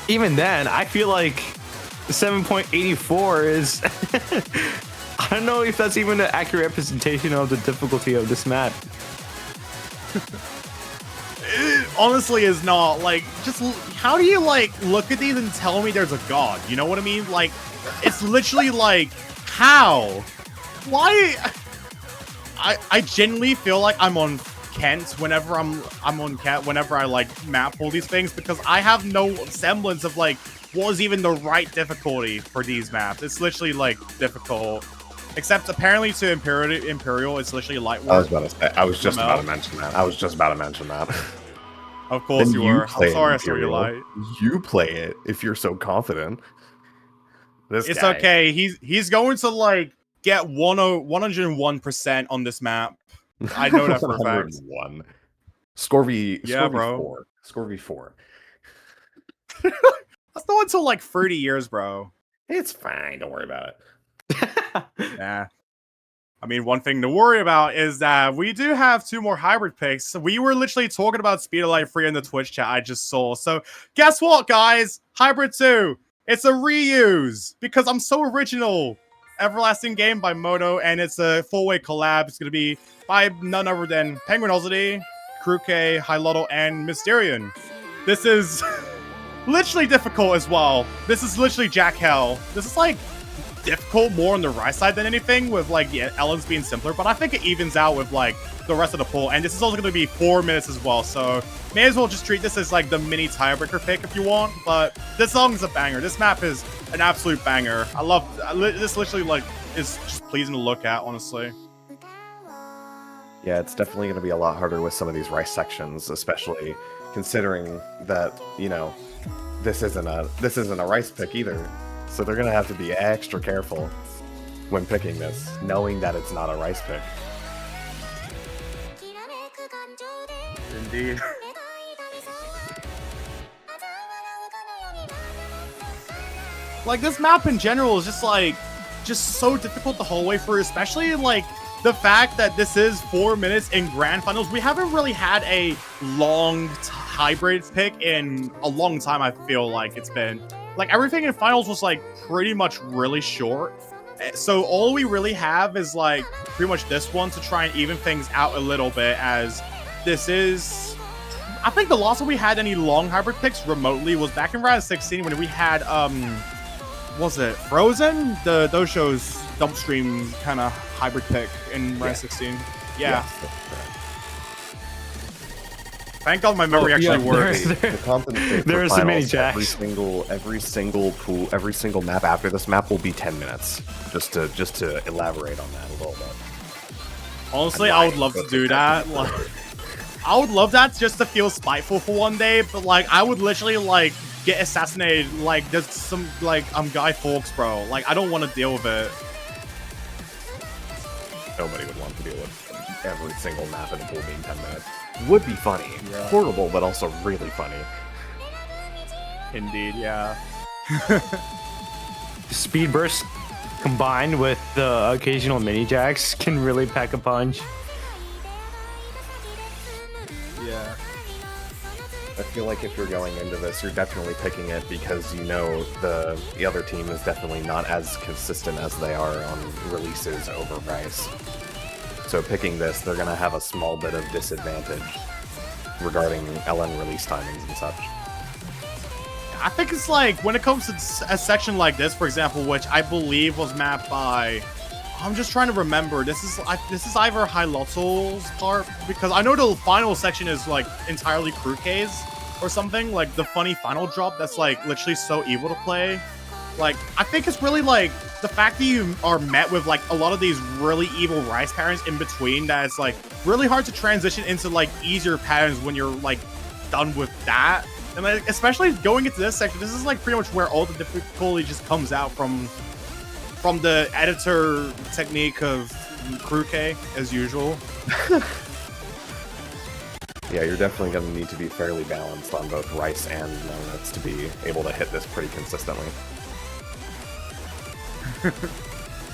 Even then, I feel like 7.84 is I don't know if that's even an accurate representation of the difficulty of this map. It honestly is not. Like, just how do you like look at these and tell me there's a god? You know what I mean? Like, it's literally like, how? Why? I genuinely feel like I'm on Kent whenever I'm on Kent whenever I like map all these things, because I have no semblance of like what is even the right difficulty for these maps. It's literally like difficult, except apparently to Imperial it's literally light work. I was just about to mention that. Of course you were. I'm sorry I saw you lie. You play it if you're so confident. It's okay. He's going to like get 101% on this map. I know that for a fact. 101. Scorvy, Yeah, Scorvy bro. 4. Scorvy 4. That's not until like 30 years, bro. It's fine. Don't worry about it. Nah. I mean, one thing to worry about is that we do have 2 more hybrid picks. We were literally talking about Speed of Light 3 in the Twitch chat I just saw. So, guess what, guys? Hybrid 2. It's a reuse because I'm so original. Everlasting Game by Moto, and it's a 4-way collab. It's going to be by none other than Penguinosity, Kruke, Hylotl, and Mysterion. This is literally difficult as well. This is literally Jack Hell. This is like difficult more on the right side than anything, with like Ellen's being simpler, but I think it evens out with like the rest of the pool. And this is also going to be 4 minutes as well, so may as well just treat this as like the mini tiebreaker pick if you want. But this song is a banger. This map is an absolute banger. I love this. Literally, like, is just pleasing to look at, honestly. Yeah, it's definitely going to be a lot harder with some of these rice sections, especially considering that, you know, this isn't a rice pick either. So they're going to have to be extra careful when picking this, knowing that it's not a rice pick. Indeed. Like, this map in general is just so difficult the whole way through, especially like the fact that this is 4 minutes in grand finals. We haven't really had a long hybrid pick in a long time. I feel like it's been like everything in finals was like pretty much really short. So all we really have is like pretty much this one to try and even things out a little bit, as this is, I think the last time we had any long hybrid picks remotely was back in round 16 when we had was it Frozen? The Dosho's dump stream kind of hybrid pick in round 16. Yeah. Thank God my memory actually works. There are so many jacks. Every single pool, every single map after this map will be 10 minutes. Just to elaborate on that a little bit. Honestly, I would love to do that. Like, I would love that just to feel spiteful for one day, but like I would literally like get assassinated. Like there's some like I'm Guy Fawkes, bro. Like I don't want to deal with it. Nobody would want to deal with every single map in a pool being 10 minutes. Would be funny. Yeah. Horrible, but also really funny. Indeed, yeah. Speed burst combined with the occasional mini jacks can really pack a punch. Yeah. I feel like if you're going into this, you're definitely picking it because you know the other team is definitely not as consistent as they are on releases over Rice. So picking this, they're going to have a small bit of disadvantage regarding LN release timings and such. I think it's like when it comes to a section like this, for example, which I believe was mapped by, I'm just trying to remember. This is either Hylotl's part, because I know the final section is like entirely Kruke's or something, like the funny final drop that's like literally so evil to play. Like, I think it's really like the fact that you are met with like a lot of these really evil rice patterns in between, that it's like really hard to transition into like easier patterns when you're like done with that. And like, especially going into this section, this is like pretty much where all the difficulty just comes out from the editor technique of Kruke, as usual. Yeah, you're definitely going to need to be fairly balanced on both rice and donuts to be able to hit this pretty consistently.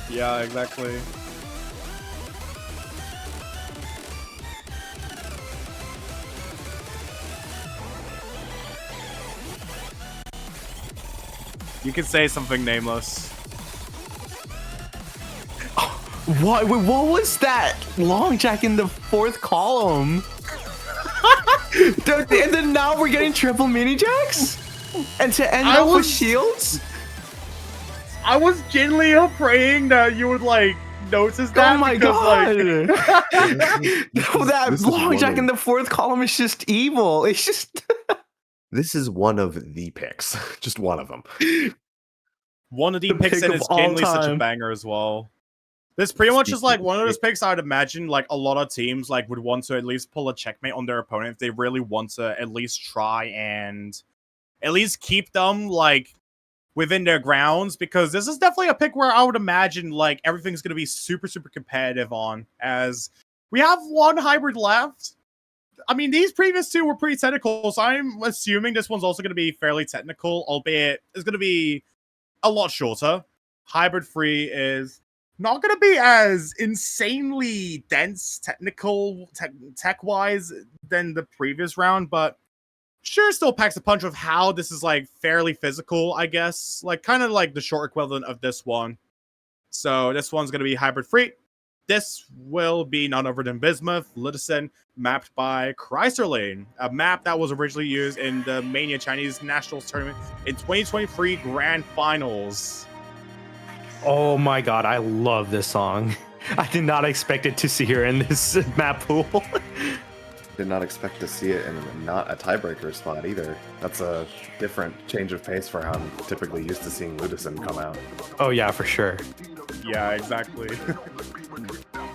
Yeah, exactly. You can say something, Nameless. What? Wait, what was that long jack in the fourth column? And then now we're getting triple mini jacks? And to end up with shields? I was genuinely praying that you would like notice that. Oh my god! No, that long jack in the fourth column is just evil. It's just. This is one of the picks. Just one of them. One of the picks, and it's genuinely such a banger as well. This pretty much is like one of those picks I would imagine like a lot of teams like would want to at least pull a checkmate on their opponent if they really want to at least try and at least keep them like within their grounds, because this is definitely a pick where I would imagine like everything's going to be super, super competitive on, as we have one hybrid left. I mean, these previous two were pretty technical, so I'm assuming this one's also going to be fairly technical, albeit it's going to be a lot shorter. Hybrid 3 is not going to be as insanely dense tech-wise than the previous round, but sure still packs a punch of how this is like fairly physical, I guess. Like kind of like the short equivalent of this one. So this one's going to be Hybrid 3. This will be none other than Bismuth, Lidison, mapped by Chryslerlane, a map that was originally used in the Mania Chinese Nationals Tournament in 2023 Grand Finals. Oh my god, I love this song. I did not expect it to see her in this map pool. Did not expect to see it in not a tiebreaker spot either. That's a different change of pace for how I'm typically used to seeing Ludison come out. Oh yeah, for sure. Yeah, exactly.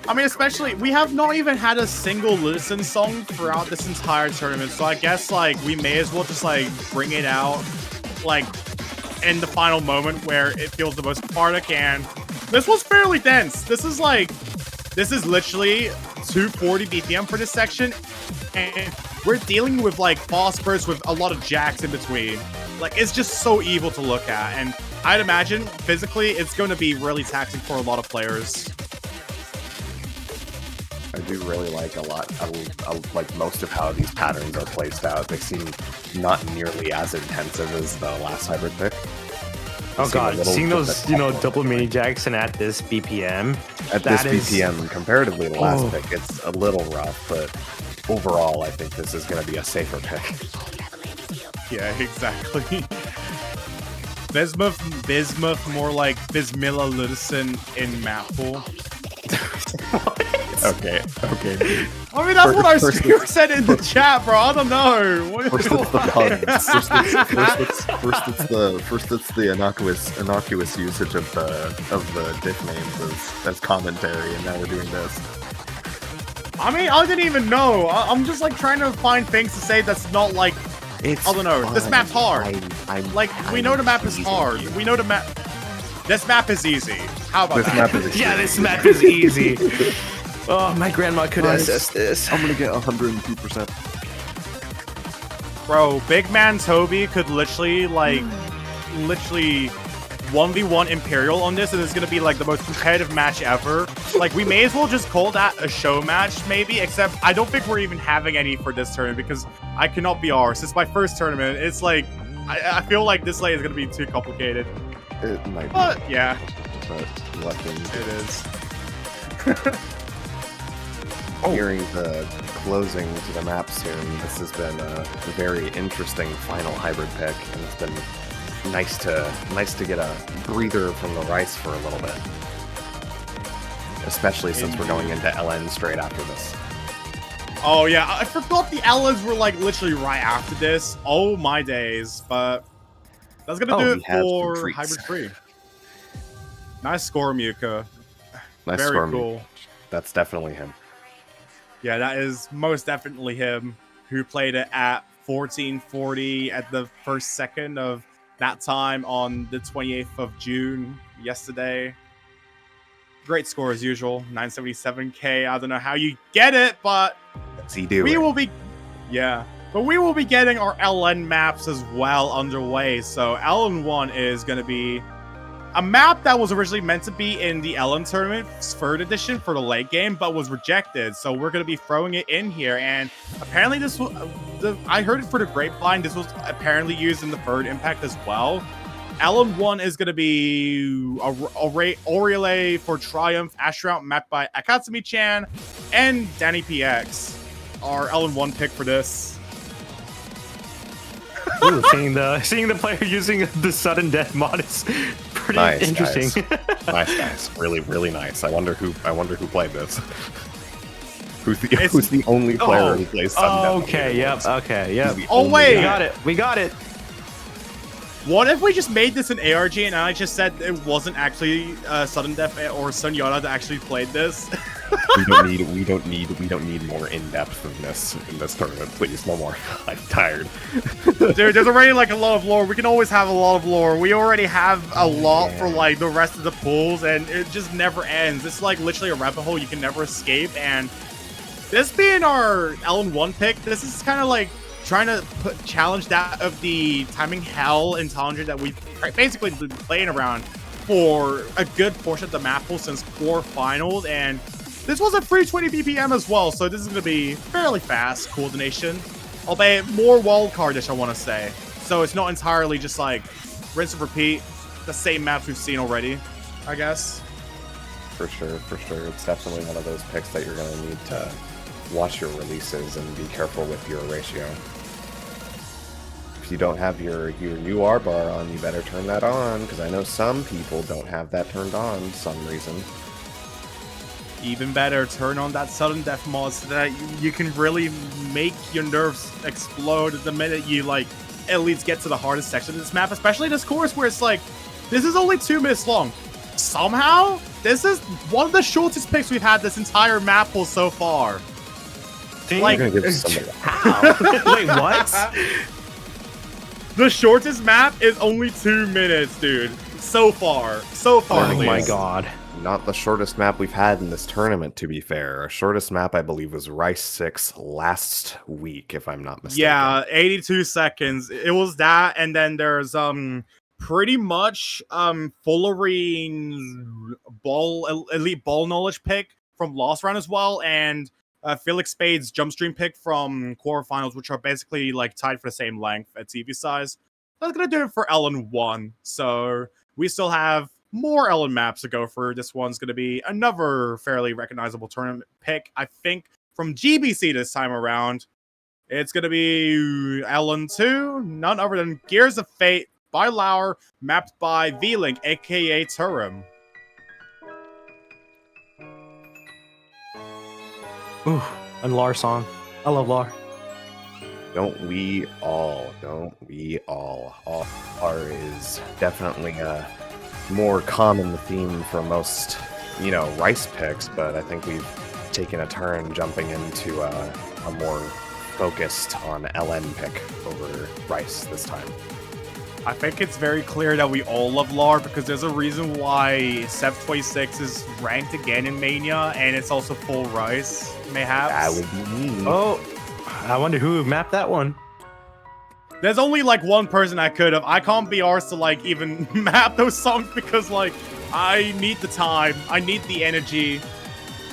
I mean, especially, we have not even had a single Ludison song throughout this entire tournament, so I guess, like, we may as well just, like, bring it out, like, in the final moment where it feels the most cathartic, and this was fairly dense. This is literally 240 BPM for this section, and we're dealing with, like, fast bursts with a lot of jacks in between. Like, it's just so evil to look at, and I'd imagine, physically, it's going to be really taxing for a lot of players. I do really like like most of how these patterns are placed out. They seem not nearly as intensive as the last hybrid pick. Oh god, seeing those, you know, double mini jacks and at this BPM. At this BPM, comparatively to the last pick, it's a little rough, but overall, I think this is going to be a safer pick. Yeah, exactly. Bismuth, more like Bismillah Ludison in Mappool. Okay. I mean, that's what our speaker said in the chat, bro. I don't know. First it's the puns. First it's the innocuous usage of the diff names as commentary, and now we're doing this. I mean, I didn't even know. I'm just like trying to find things to say that's not like. I don't know. Fun. This map's hard. We know the map is hard. We know the map. This map is easy. How about that? This map is easy. Oh, my grandma could assess this. I'm gonna get 102%. Bro, Big Man Toby could literally 1v1 Imperial on this, and it's gonna be like the most competitive match ever. Like, we may as well just call that a show match, maybe, except I don't think we're even having any for this tournament, because I cannot be arsed. It's my first tournament. It's like, I feel like this lane is gonna be too complicated. It might be. But, yeah. But lucky. It is. Hearing the closing to the map soon, this has been a very interesting final hybrid pick, and it's been nice to get a breather from the rice for a little bit. Especially since we're going into LN straight after this. Oh yeah, I forgot the LNs were like literally right after this. Oh my days, but that's gonna do it for Hybrid 3. Nice score, Muka. Nice Very score, cool. That's definitely him. Yeah, that is most definitely him, who played it at 1440 at the first second of that time on the 28th of June, yesterday. Great score as usual, 977k. I don't know how you get it, but we will be getting our LN maps as well underway. So LN1 is going to be a map that was originally meant to be in the LN tournament, 3rd edition for the late game, but was rejected. So we're going to be throwing it in here. And apparently this was, I heard it for the grapevine, this was apparently used in the 3rd impact as well. LN1 is going to be Aureole for Triumph, Astronaut mapped by Akatsumi-chan and Danny PX. Our LN1 pick for this. Ooh, seeing the player using the sudden death mod is pretty interesting. Guys. Nice guys, really, really nice. I wonder who played this. Who's the only player who plays sudden death? Okay, yep. Oh wait, we got it. What if we just made this an ARG and I just said it wasn't actually Sudden Death or Sun Yara that actually played this? We don't need more in-depth than this in this tournament, please. No more. I'm tired. Dude, there's already like a lot of lore. We can always have a lot of lore. We already have a lot for like the rest of the pools, and it just never ends. It's like literally a rabbit hole you can never escape. And this being our LN1 pick, this is kind of like trying to challenge that of the timing hell and Tundra that we've basically been playing around for a good portion of the map pool since core finals. And this was a free 20 BPM as well, so this is going to be fairly fast coordination, albeit more wildcardish, I want to say. So it's not entirely just like rinse and repeat the same maps we've seen already, I guess. For sure, for sure. It's definitely one of those picks that you're going to need to watch your releases and be careful with your ratio. If you don't have your UR bar on, you better turn that on, because I know some people don't have that turned on for some reason. Even better, turn on that sudden death mod so that you can really make your nerves explode the minute you like at least get to the hardest section of this map, especially this course where it's like, this is only 2 minutes long. Somehow, this is one of the shortest picks we've had this entire map pool so far. Like, you're gonna give somebody How? Wait, what? The shortest map is only 2 minutes, dude. So far. So far, Oh my least. god. Not the shortest map we've had in this tournament, to be fair. Our shortest map, I believe, was Rice 6 last week, if I'm not mistaken. Yeah, 82 seconds. It was that, and then there's pretty much Fullerene's elite ball knowledge pick from last round as well, and Felix Spade's jump stream pick from quarterfinals, which are basically like tied for the same length at TV size. That's gonna do it for LN1. So we still have more LN maps to go for. This one's gonna be another fairly recognizable tournament pick, I think, from GBC this time around. It's gonna be LN2, none other than Gears of Fate by Lauer, mapped by V-Link, aka Turum. Ooh, and Lar song. I love Lar. Don't we all? R is definitely a more common theme for most, Rice picks, but I think we've taken a turn jumping into a more focused on LN pick over Rice this time. I think it's very clear that we all love Lar because there's a reason why 726 is ranked again in Mania, and it's also full Rice, mayhaps. That would be me. Oh, I wonder who mapped that one. There's only like one person I could have. I can't be arsed to like even map those songs because like I need the time, I need the energy.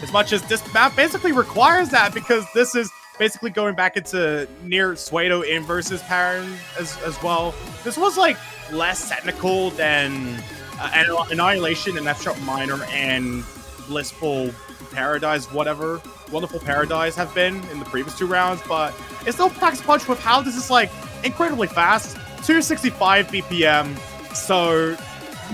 As much as this map basically requires that because this is basically going back into near Suedo inverses pattern as well. This was like less technical than Annihilation and F-Sharp Minor and Blissful Paradise, whatever. Wonderful Paradise have been in the previous 2 rounds, but it still packs a punch with how this is like incredibly fast, 265 BPM. So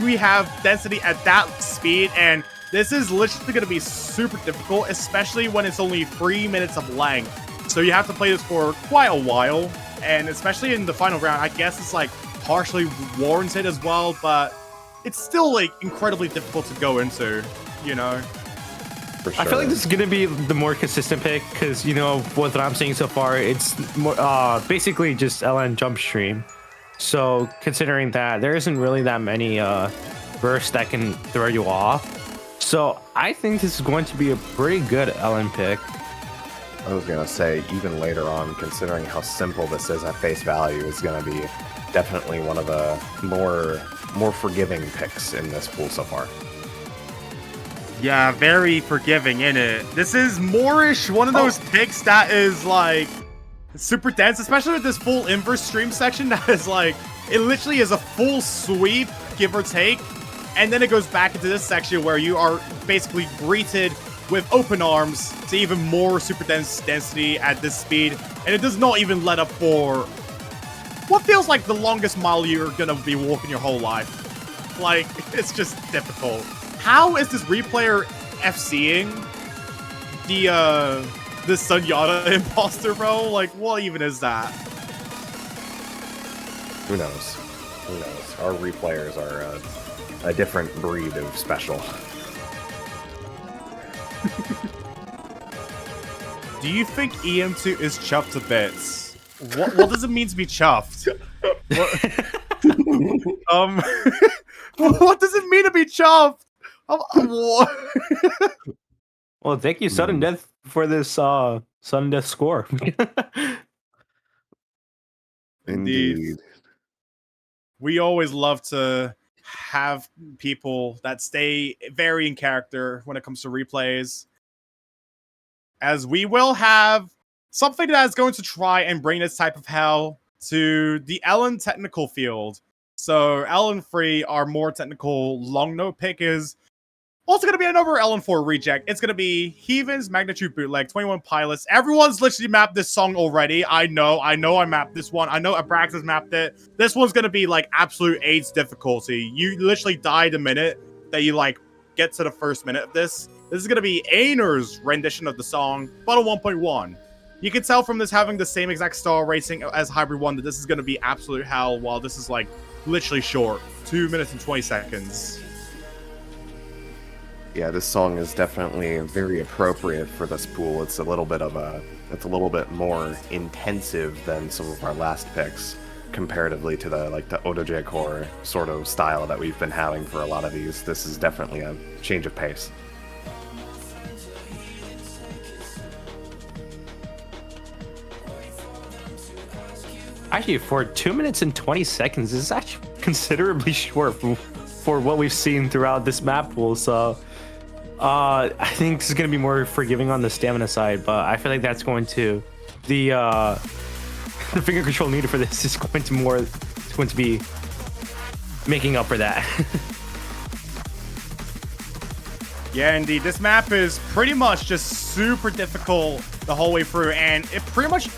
we have density at that speed, and this is literally going to be super difficult, especially when it's only 3 minutes of length. So you have to play this for quite a while, and especially in the final round, I guess it's like partially warranted as well, but it's still like incredibly difficult to go into, For sure. I feel like this is gonna be the more consistent pick because what I'm seeing so far, it's more basically just LN jump stream. So considering that there isn't really that many bursts that can throw you off, so I think this is going to be a pretty good LN pick. I was gonna say, even later on, considering how simple this is at face value, is gonna be definitely one of the more forgiving picks in this pool so far. Yeah, very forgiving, innit? This is more-ish one of those picks that is, like, super dense, especially with this full inverse stream section that is, like, it literally is a full sweep, give or take, and then it goes back into this section where you are basically greeted with open arms to even more super dense density at this speed, and it does not even let up for what feels like the longest mile you're gonna be walking your whole life. Like, it's just difficult. How is this replayer FCing the Sunyata imposter, bro? Like, what even is that? Who knows? Who knows? Our replayers are a different breed of special. Do you think EM2 is chuffed to bits? What does it mean to be chuffed? What does it mean to be chuffed? What? Well, thank you, Sudden Death, for this Sudden Death score. Indeed. We always love to have people that stay very in character when it comes to replays, as we will have something that is going to try and bring this type of hell to the Ellen technical field. So Ellen 3, our more technical long note pick, is also going to be another Ellen 4 reject. It's going to be Heaven's Magnitude Bootleg, 21 Pilots. Everyone's literally mapped this song already. I know I mapped this one. I know Abraxas mapped it. This one's going to be like absolute AIDS difficulty. You literally die the minute that you like get to the first minute of this. This is going to be Ainer's rendition of the song, but a 1.1. You can tell from this having the same exact star rating as Hybrid 1 that this is going to be absolute hell, while this is like literally short. 2 minutes and 20 seconds. Yeah, this song is definitely very appropriate for this pool. It's a little bit more intensive than some of our last picks, comparatively to the Odoje Core sort of style that we've been having for a lot of these. This is definitely a change of pace. Actually, for 2 minutes and 20 seconds, this is actually considerably short for what we've seen throughout this map pool. So I think this is going to be more forgiving on the stamina side, but I feel like that's going to the finger control needed for this is going to be making up for that. Yeah, indeed. This map is pretty much just super difficult the whole way through, and it pretty much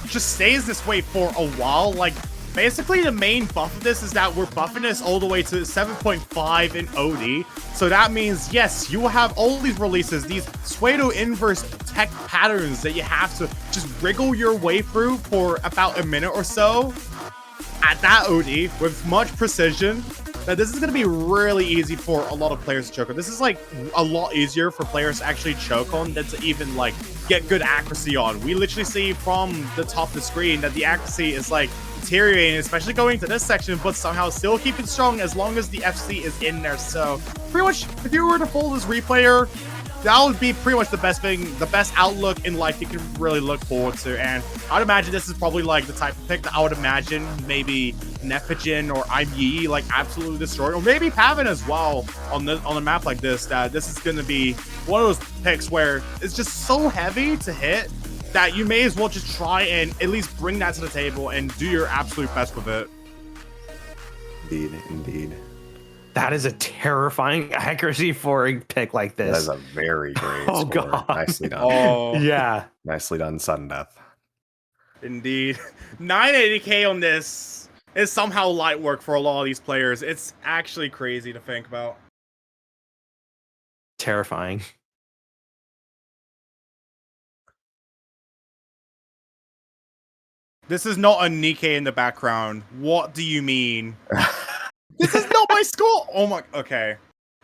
just stays this way for a while. Like, basically the main buff of this is that we're buffing this all the way to 7.5 in OD. So that means, yes, you will have all these releases, these pseudo inverse tech patterns that you have to just wriggle your way through for about a minute or so at that OD with much precision. Now, this is going to be really easy for a lot of players to choke on. This is like a lot easier for players to actually choke on than to even like get good accuracy on. We literally see from the top of the screen that the accuracy is like deteriorating, especially going to this section, but somehow still keeping strong as long as the FC is in there. So pretty much, if you were to fold this replayer, that would be pretty much the best thing, the best outlook in life you can really look forward to. And I'd imagine this is probably like the type of pick that I would imagine maybe Nephagin or IME like absolutely destroy, or maybe Pavin as well on a map like this. That this is going to be one of those picks where it's just so heavy to hit that you may as well just try and at least bring that to the table and do your absolute best with it. Indeed. That is a terrifying accuracy for a pick like this. That is a very great Oh, score. God. Nicely done. Oh, Yeah. Nicely done, Sudden Death. Indeed. 980k on this is somehow light work for a lot of these players. It's actually crazy to think about. Terrifying. This is not a Nikkei in the background. What do you mean? This is not my score. Oh my. Okay.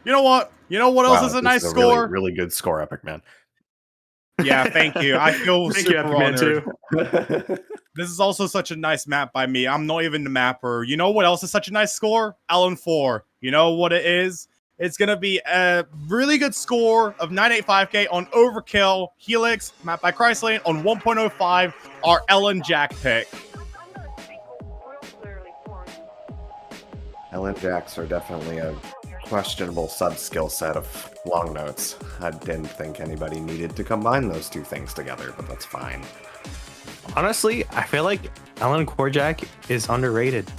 You know what? You know what else is a nice score? Really good score, Epic Man. Yeah, thank you. I feel Thank you, super Epic Man, honored. too. This is also such a nice map by me. I'm not even the mapper. You know what else is such a nice score? Ellen 4. You know what it is? It's going to be a really good score of 985k on Overkill, Helix, mapped by Chryslane, on 1.05, our Ellen Jack pick. Ellen Jacks are definitely a questionable sub-skill set of long notes. I didn't think anybody needed to combine those two things together, but that's fine. Honestly, I feel like Ellen Korjak is underrated.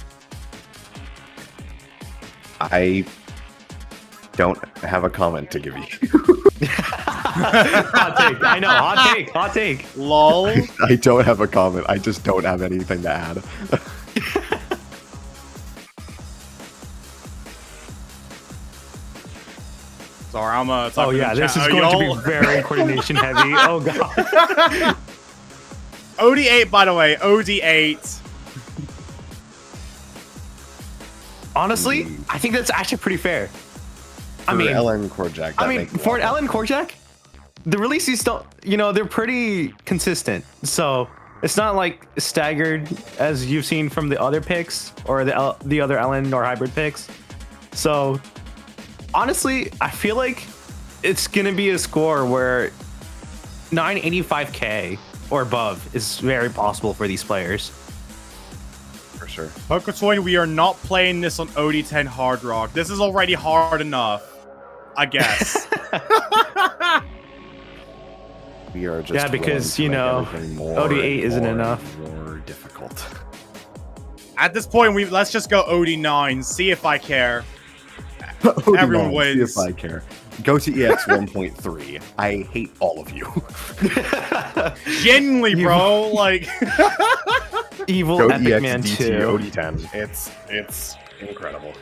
I don't have a comment to give you. Hot take. I know. Hot take. Lol. I don't have a comment. I just don't have anything to add. Sorry, I'm Oh yeah, this is going to be very coordination heavy. Oh god. OD8, by the way, OD8. Honestly, I think that's actually pretty fair. For LN Korjak. For an LN Korjak, the releases don't, they're pretty consistent. So it's not like staggered as you've seen from the other picks or the other LN or hybrid picks. So honestly, I feel like it's going to be a score where 985k or above is very possible for these players. For sure. Poketoin, we are not playing this on OD10 Hard Rock. This is already hard enough, I guess. We are just because OD8 isn't enough. More difficult. At this point, let's just go OD9. See if I care. Everyone wins. See if I care. Go to EX 1.3. I hate all of you. Genuinely, bro. Like Evil Go Epic EX Man DT 2. OD10. It's incredible.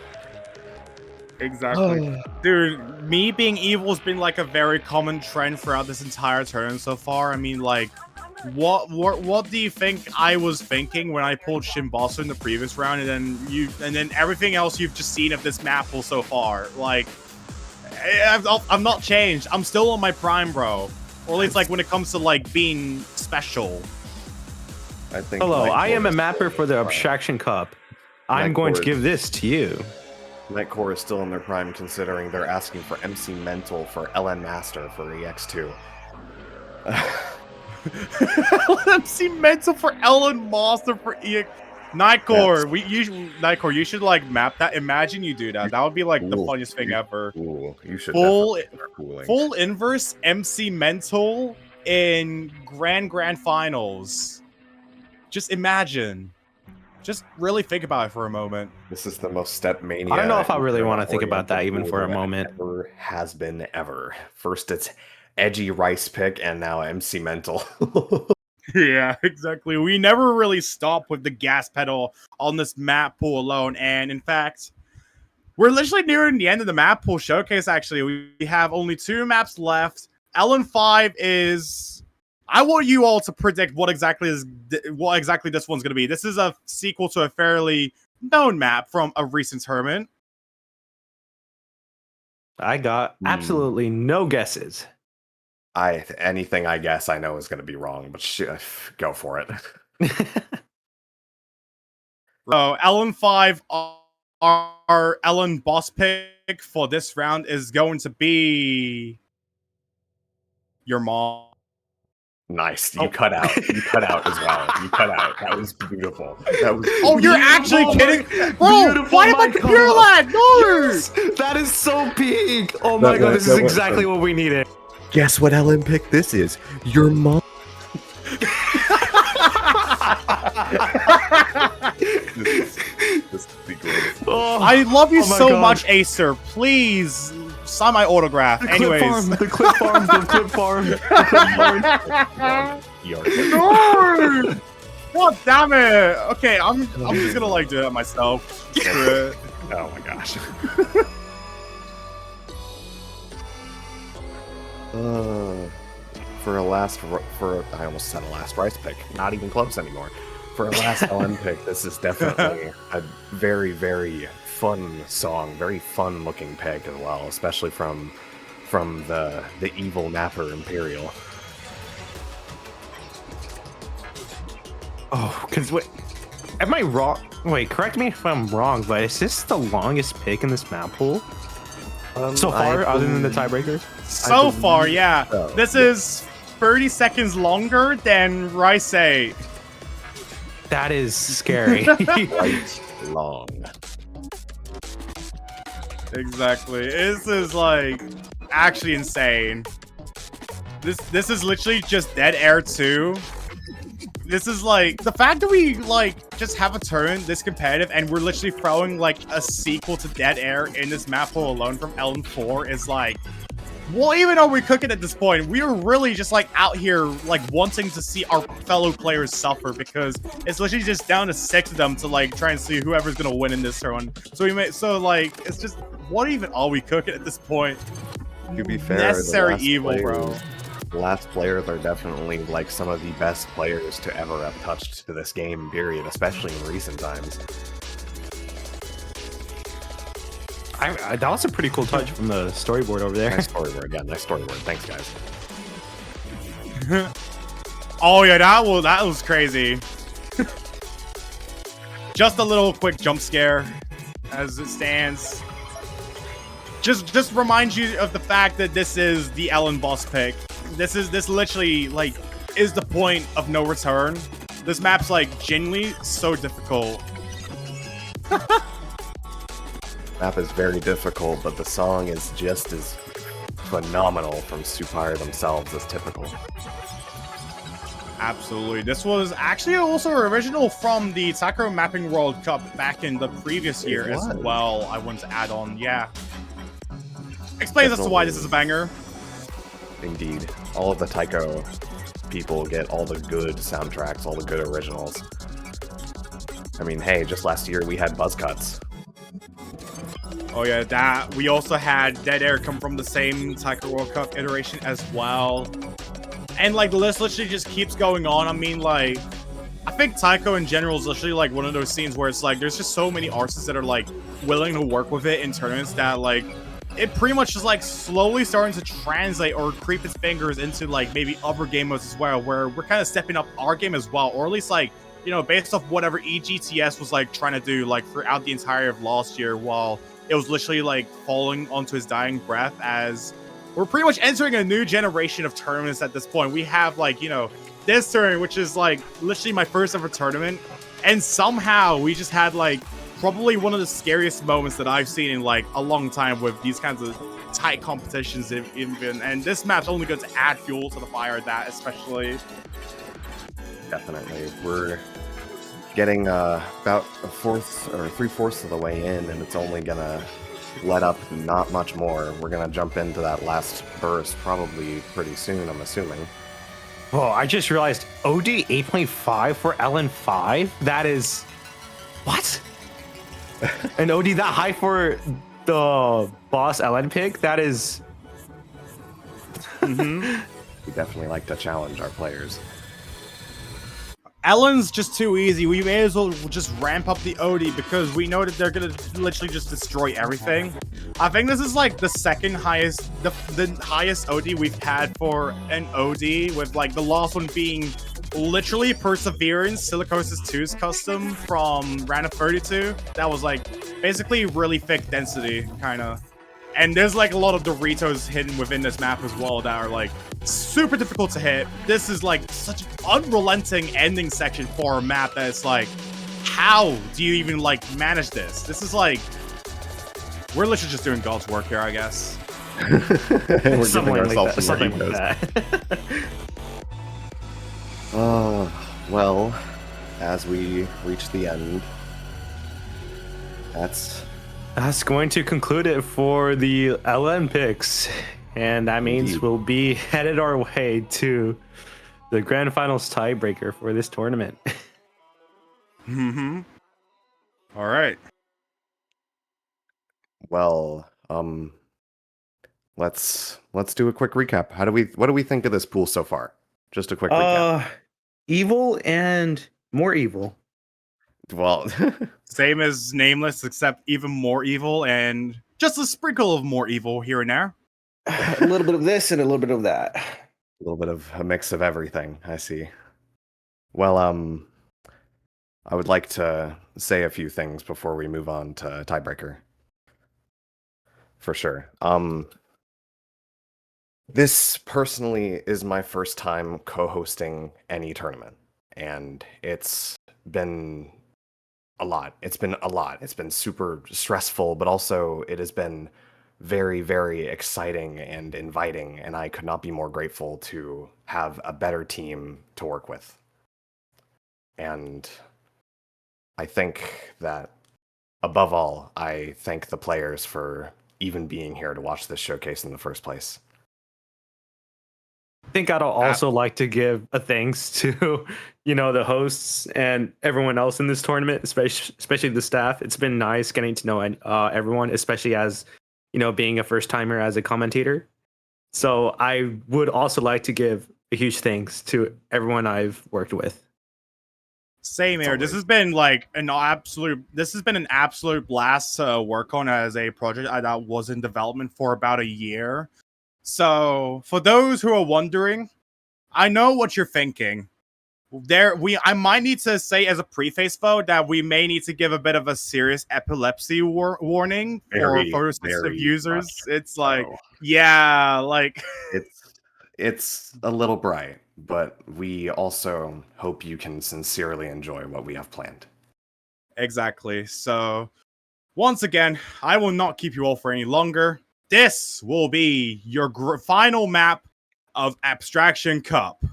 Exactly. Dude, me being evil has been like a very common trend throughout this entire turn so far. I mean, like, what do you think I was thinking when I pulled Shimbasu in the previous round, and then everything else you've just seen of this Mappool so far? Like, I'm not changed. I'm still on my prime, bro. Or at least like when it comes to like being special. I think. Hello, I am a mapper for the Abstraction Cup. I'm going to give this to you. Nightcore is still in their prime, considering they're asking for MC Mental for LN Master for EX2. MC Mental for LN Master for EX. Nightcore, Nightcore, you should like map that. Imagine you do that. That would be like the funniest thing ever. Cool. You should full inverse MC Mental in Grand Finals. Just imagine. Just really think about it for a moment. This is the most step mania. I don't know if I really want to think about that even for a moment. Ever has been ever. First it's edgy Rice pick, and now MC Mental. Yeah, exactly. We never really stop with the gas pedal on this Mappool alone, and in fact, we're literally nearing the end of the Mappool showcase. Actually, we have only 2 maps left. LN5 is. I want you all to predict what exactly this one's going to be. This is a sequel to a fairly known map from a recent tournament. I got absolutely no guesses. Anything I guess I know is going to be wrong, but go for it. So LN5, our LN boss pick for this round is going to be your mom. Nice. You cut out. You cut out as well. You cut out. That was beautiful. That was. Oh, you're actually kidding, bro? Why am I computer lag? No, yes, that is so peak. Oh my god, this is exactly what we needed. Guess what LN pick this is? Your mom. This is the greatest. I love you so much, Acer. Please sign my autograph. Anyways, the clip farm. No! God damn it! Okay, I'm just gonna like do it myself. Oh my gosh. I almost said a last Rice pick. Not even close anymore. For a last LN pick, this is definitely a very, very fun song, very fun looking pick as well, especially from the evil mapper Imperial. Oh, because wait, am I wrong? Wait, correct me if I'm wrong, but is this the longest pick in this Mappool? So far, other than the tiebreaker? So far, yeah. This is 30 seconds longer than Rice 8. That is scary. Quite long. Exactly. This is like actually insane. This is literally just Dead Air 2. This is like the fact that we like just have a turn this competitive and we're literally throwing like a sequel to Dead Air in this Mappool alone from LN4 is like, well, even though we're cooking at this point, we are really just like out here like wanting to see our fellow players suffer because it's literally just down to 6 of them to like try and see whoever's gonna win in this turn. So like it's just, what even are we cooking at this point? To be fair, necessary evil, bro. The last players are definitely like some of the best players to ever have touched to this game, period, especially in recent times. That was a pretty cool touch from the storyboard over there. Nice storyboard. Yeah, nice storyboard. Thanks, guys. Oh yeah, that was crazy. Just a little quick jump scare as it stands. Just reminds you of the fact that this is the Ellen boss pick. This literally like is the point of no return. This map's like genuinely so difficult. Map is very difficult, but the song is just as phenomenal from Supire themselves as typical. Absolutely. This was actually also original from the Taiko Mapping World Cup back in the previous year as well. I want to add on, yeah. Explains as to why this is a banger. Indeed. All of the Taiko people get all the good soundtracks, all the good originals. I mean, hey, just last year we had buzz cuts. Oh yeah, that. We also had Dead Air come from the same Taiko World Cup iteration as well. And like the list literally just keeps going on. I mean, like, I think Taiko in general is literally like one of those scenes where it's like there's just so many artists that are like willing to work with it in tournaments that like it pretty much is like slowly starting to translate or creep its fingers into like maybe other game modes as well, where we're kind of stepping up our game as well, or at least like, you know, based off whatever EGTS was like trying to do like throughout the entire of last year, while it was literally like falling onto his dying breath, as we're pretty much entering a new generation of tournaments at this point. We have like, you know, this tournament, which is like literally my first ever tournament, and somehow we just had like probably one of the scariest moments that I've seen in like a long time with these kinds of tight competitions even, and this map's only going to add fuel to the fire of that, especially. Definitely. We're getting about a fourth or 3/4 of the way in, and it's only gonna let up not much more. We're gonna jump into that last burst probably pretty soon, I'm assuming. Whoa, I just realized OD 8.5 for LN5? That is... What? And OD that high for the boss LN pick? That is... We definitely like to challenge our players. Ellen's just too easy. We may as well just ramp up the OD because we know that they're gonna literally just destroy everything. I think this is like the second highest, the highest OD we've had for an OD, with like the last one being literally Perseverance, Silicosis 2's custom from round of 32. That was like basically really thick density, kind of. And there's like a lot of Doritos hidden within this map as well that are like super difficult to hit. This is like such an unrelenting ending section for a map that it's like, how do you even like manage this? This is like, we're literally just doing God's work here, I guess. We're something giving ourselves like some something more like egos. that. Well, as we reach the end, that's Going to conclude it for the LN picks. And that means Indeed. we'll be headed our way to the grand finals tiebreaker for this tournament. Mm-hmm. All right. well. Let's do a quick recap. What do we think of this pool so far? Just a quick recap. Evil and more evil. Well, Same as Nameless, except even more evil and just a sprinkle of more evil here and there. A little bit of this and a little bit of that. a little bit of a mix of everything. I see. Well, I would like to say a few things before we move on to tiebreaker. For sure. This personally is my first time co-hosting any tournament, and it's been a lot. It's been super stressful, but also it has been very, very exciting and inviting, and I could not be more grateful to have a better team to work with. And I think that, above all, I thank the players for even being here to watch this showcase in the first place. I think I'd also like to give a thanks to, the hosts and everyone else in this tournament, especially the staff. It's been nice getting to know everyone, especially as, being a first timer as a commentator. So I would also like to give a huge thanks to everyone I've worked with. Same here. This has been like an absolute. This has been an absolute blast to work on as a project that was in development for about a year. So, for those who are wondering, I know what you're thinking. I might need to say as a preface though that we may need to give a bit of a serious epilepsy warning for photosensitive users. It's like, yeah, like it's a little bright, but we also hope you can sincerely enjoy what we have planned. Exactly. So, once again, I will not keep you all for any longer. This will be your final map of Abstraction Cup.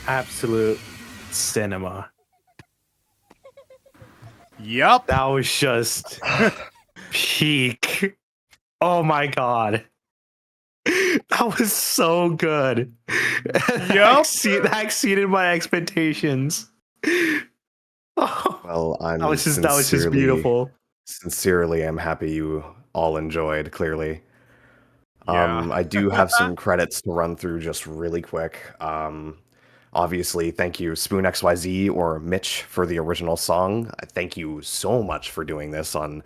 absolute cinema. Yup. That was just peak. Oh my god. That was so good. Yup. That exceeded my expectations. Oh, Well, I'm that was just beautiful. sincerely, I'm happy you all enjoyed. Clearly, Yeah. I do have some credits to run through just really quick. Obviously, thank you Spoon XYZ or Mitch for the original song. Thank you so much for doing this on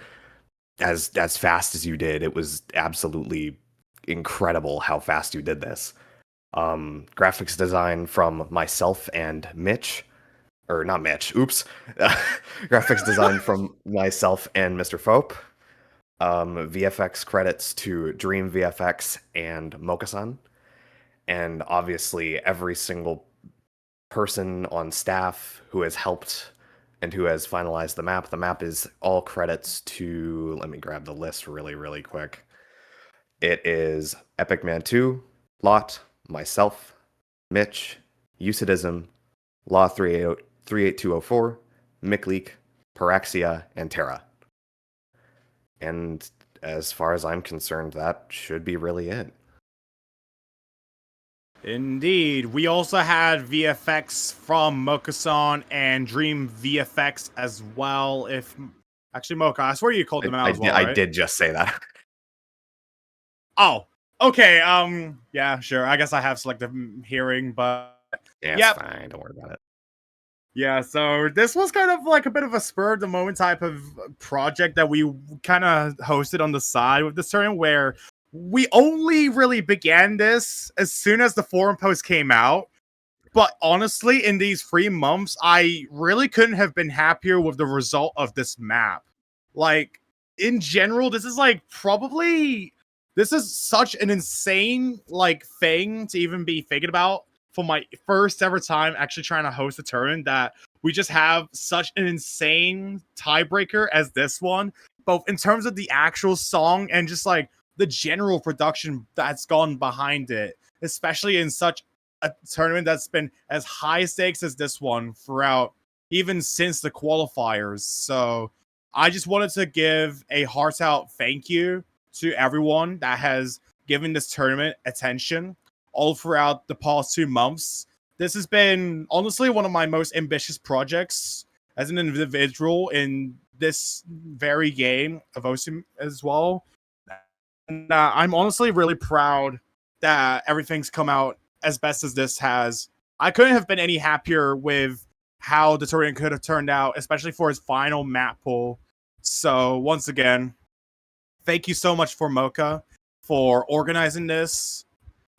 as fast as you did. It was absolutely incredible how fast you did this. Graphics design from myself and Mitch, or not Mitch, oops. Graphics design from myself and Mr. Fope. VFX credits to Dream VFX and mohca. And obviously every single person on staff who has helped and who has finalized the map. The map is all credits to, let me grab the list really, really quick. It is Epic Man 2, Lot, myself, Mitch, Usadism, Law 38204, Mickleek, Paraxia, and Terra. And as far as I'm concerned, that should be really it. Indeed. We also had VFX from mohca and Dream VFX as well. Actually, mohca, I swear you called them out as well, right? I did just say that. Oh, okay. Yeah, sure. I guess I have selective hearing, but Yeah, yep. it's fine. Don't worry about it. Yeah, so this was kind of like a bit of a spur of the moment type of project that we kind of hosted on the side with this tournament, where we only really began this as soon as the forum post came out. But honestly, in these 3 months, I really couldn't have been happier with the result of this map. Like, in general, this is like this is such an insane like thing to even be thinking about for my first ever time actually trying to host a tournament, that we just have such an insane tiebreaker as this one, both in terms of the actual song and just like the general production that's gone behind it, especially in such a tournament that's been as high stakes as this one throughout, even since the qualifiers. So I just wanted to give a heart out thank you to everyone that has given this tournament attention all throughout the past 2 months. This has been honestly one of my most ambitious projects as an individual in this very game of OSIM as well. And I'm honestly really proud that everything's come out as best as this has. I couldn't have been any happier with how the tournament could have turned out, especially for its final map pool. So once again, thank you so much for mohca for organizing this.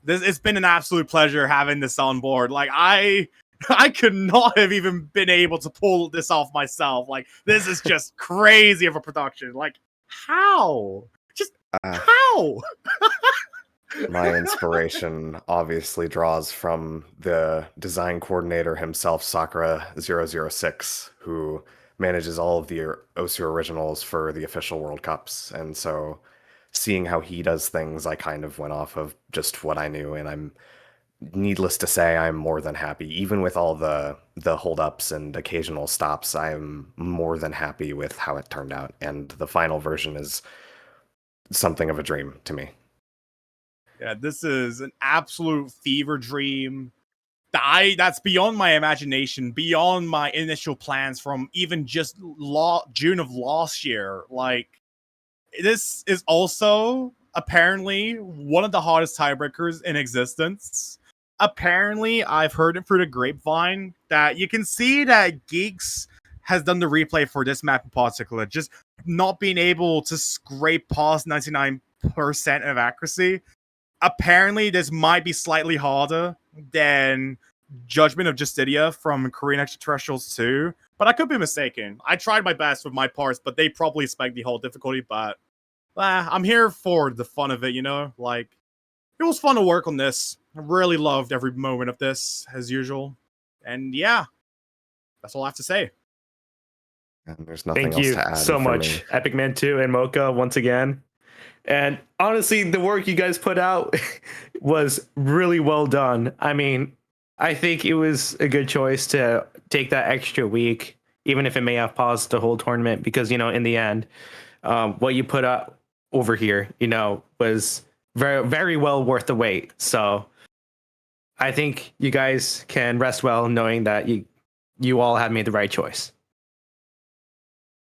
It's been an absolute pleasure having this on board. Like I could not have even been able to pull this off myself. Like this is just crazy of a production. Like how? Just how? My inspiration obviously draws from the design coordinator himself, Sakura006, who manages all of the OSU originals for the official World Cups. And so seeing how he does things, I kind of went off of just what I knew, and I'm needless to say, I'm more than happy. Even with all the holdups and occasional stops, I'm more than happy with how it turned out. And the final version is something of a dream to me. Yeah, this is an absolute fever dream. That's beyond my imagination, beyond my initial plans from even just June of last year. Like, this is also apparently one of the hottest tiebreakers in existence. Apparently, I've heard it through the grapevine that you can see that Geeks has done the replay for this map in particular, just not being able to scrape past 99% of accuracy. Apparently, this might be slightly harder than Judgment of Justitia from Korean Extraterrestrials 2, but I could be mistaken. I tried my best with my parts, but they probably spiked the whole difficulty, but I'm here for the fun of it, you know? Like, it was fun to work on this. I really loved every moment of this, as usual. And yeah, that's all I have to say. And there's nothing Thank else you to add so from much, me. Epic Man 2 and mohca, once again. And honestly, the work you guys put out was really well done. I mean, I think it was a good choice to take that extra week, even if it may have paused the whole tournament, because in the end, what you put up over here, was very, very well worth the wait. So I think you guys can rest well knowing that you all have made the right choice.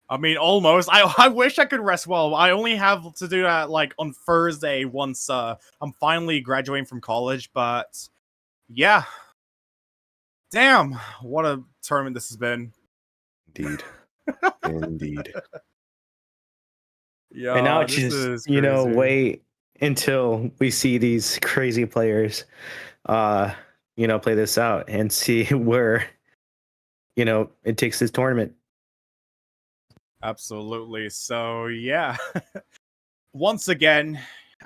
I mean, almost. I wish I could rest well. I only have to do that like on Thursday once I'm finally graduating from college. But yeah, damn, what a tournament this has been. Indeed. Indeed. Yeah, And now this just is crazy. wait until we see these crazy players play this out and see where it takes this tournament. Absolutely. So yeah, once again,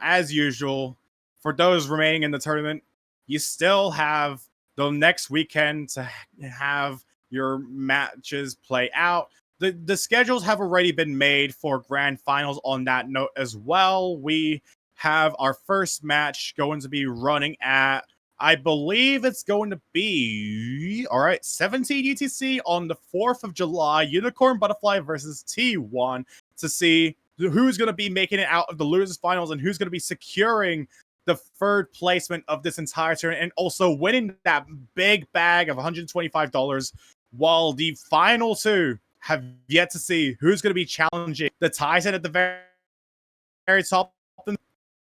as usual, for those remaining in the tournament, you still have the next weekend to have your matches play out. The schedules have already been made for grand finals on that note as well. We have our first match going to be running at, I believe it's going to be, all right, 17 UTC on the 4th of July, Unicorn Butterfly versus T1 to see who's going to be making it out of the losers finals and who's going to be securing the third placement of this entire tournament and also winning that big bag of $125, while the final two have yet to see who's going to be challenging the Tyson at the very top.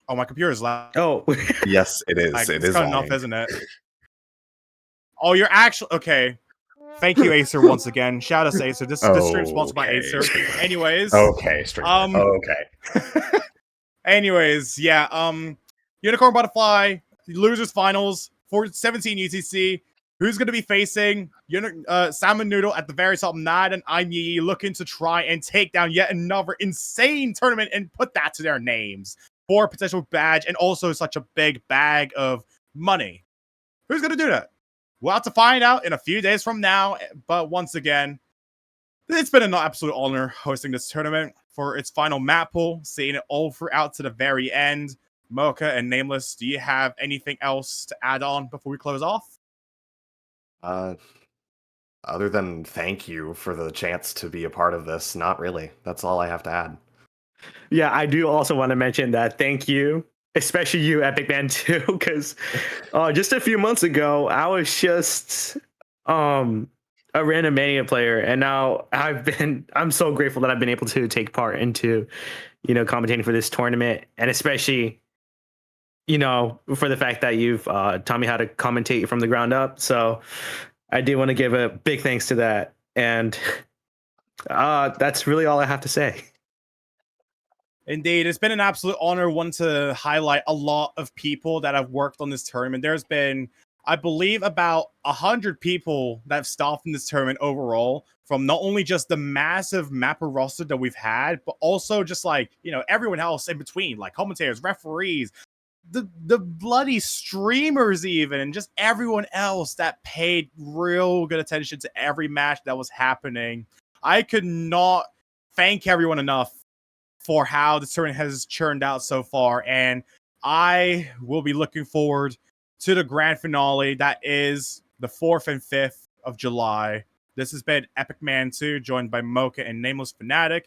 Oh, my computer is loud. Oh, Yes, it is. It It's is cutting off, lying. isn't it? Oh, you're actually okay. Thank you, Acer, once again. Shout out to Acer. This stream sponsored by Acer. Anyways. Okay, stream. Okay. Anyways, yeah. Unicorn Butterfly, losers finals for 17 UTC. Who's going to be facing Salmon Noodle at the very top? Nad and Aimee looking to try and take down yet another insane tournament and put that to their names for a potential badge and also such a big bag of money. Who's going to do that? We'll have to find out in a few days from now. But once again, it's been an absolute honor hosting this tournament for its final map pool, seeing it all throughout to the very end. Mohca and Nameless, do you have anything else to add on before we close off? Other than thank you for the chance to be a part of this, not really. That's all I have to add. Yeah, I do also want to mention that thank you, especially you, Epic Man, too, because just a few months ago, I was just a random Mania player, and now I'm so grateful that I've been able to take part into, commentating for this tournament, and especially, for the fact that you've taught me how to commentate from the ground up. So I do want to give a big thanks to that, and that's really all I have to say. Indeed, it's been an absolute honor, one, to highlight a lot of people that have worked on this tournament. There's been, I believe, about 100 people that have stopped in this tournament overall, from not only just the massive mapper roster that we've had, but also just like, everyone else in between, like commentators, referees, the bloody streamers even, and just everyone else that paid real good attention to every match that was happening. I could not thank everyone enough for how the tournament has churned out so far, and I will be looking forward to the grand finale that is the 4th and 5th of July. This has been Epic Man 2, joined by mohca and NamelessFanatic.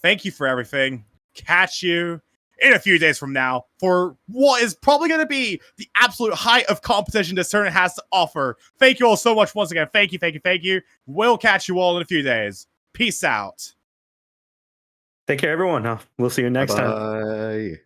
Thank you for everything. Catch you in a few days from now for what is probably going to be the absolute height of competition this tournament has to offer. Thank you all so much once again. Thank you, thank you, thank you. We'll catch you all in a few days. Peace out. Take care, everyone. We'll see you next time. Bye.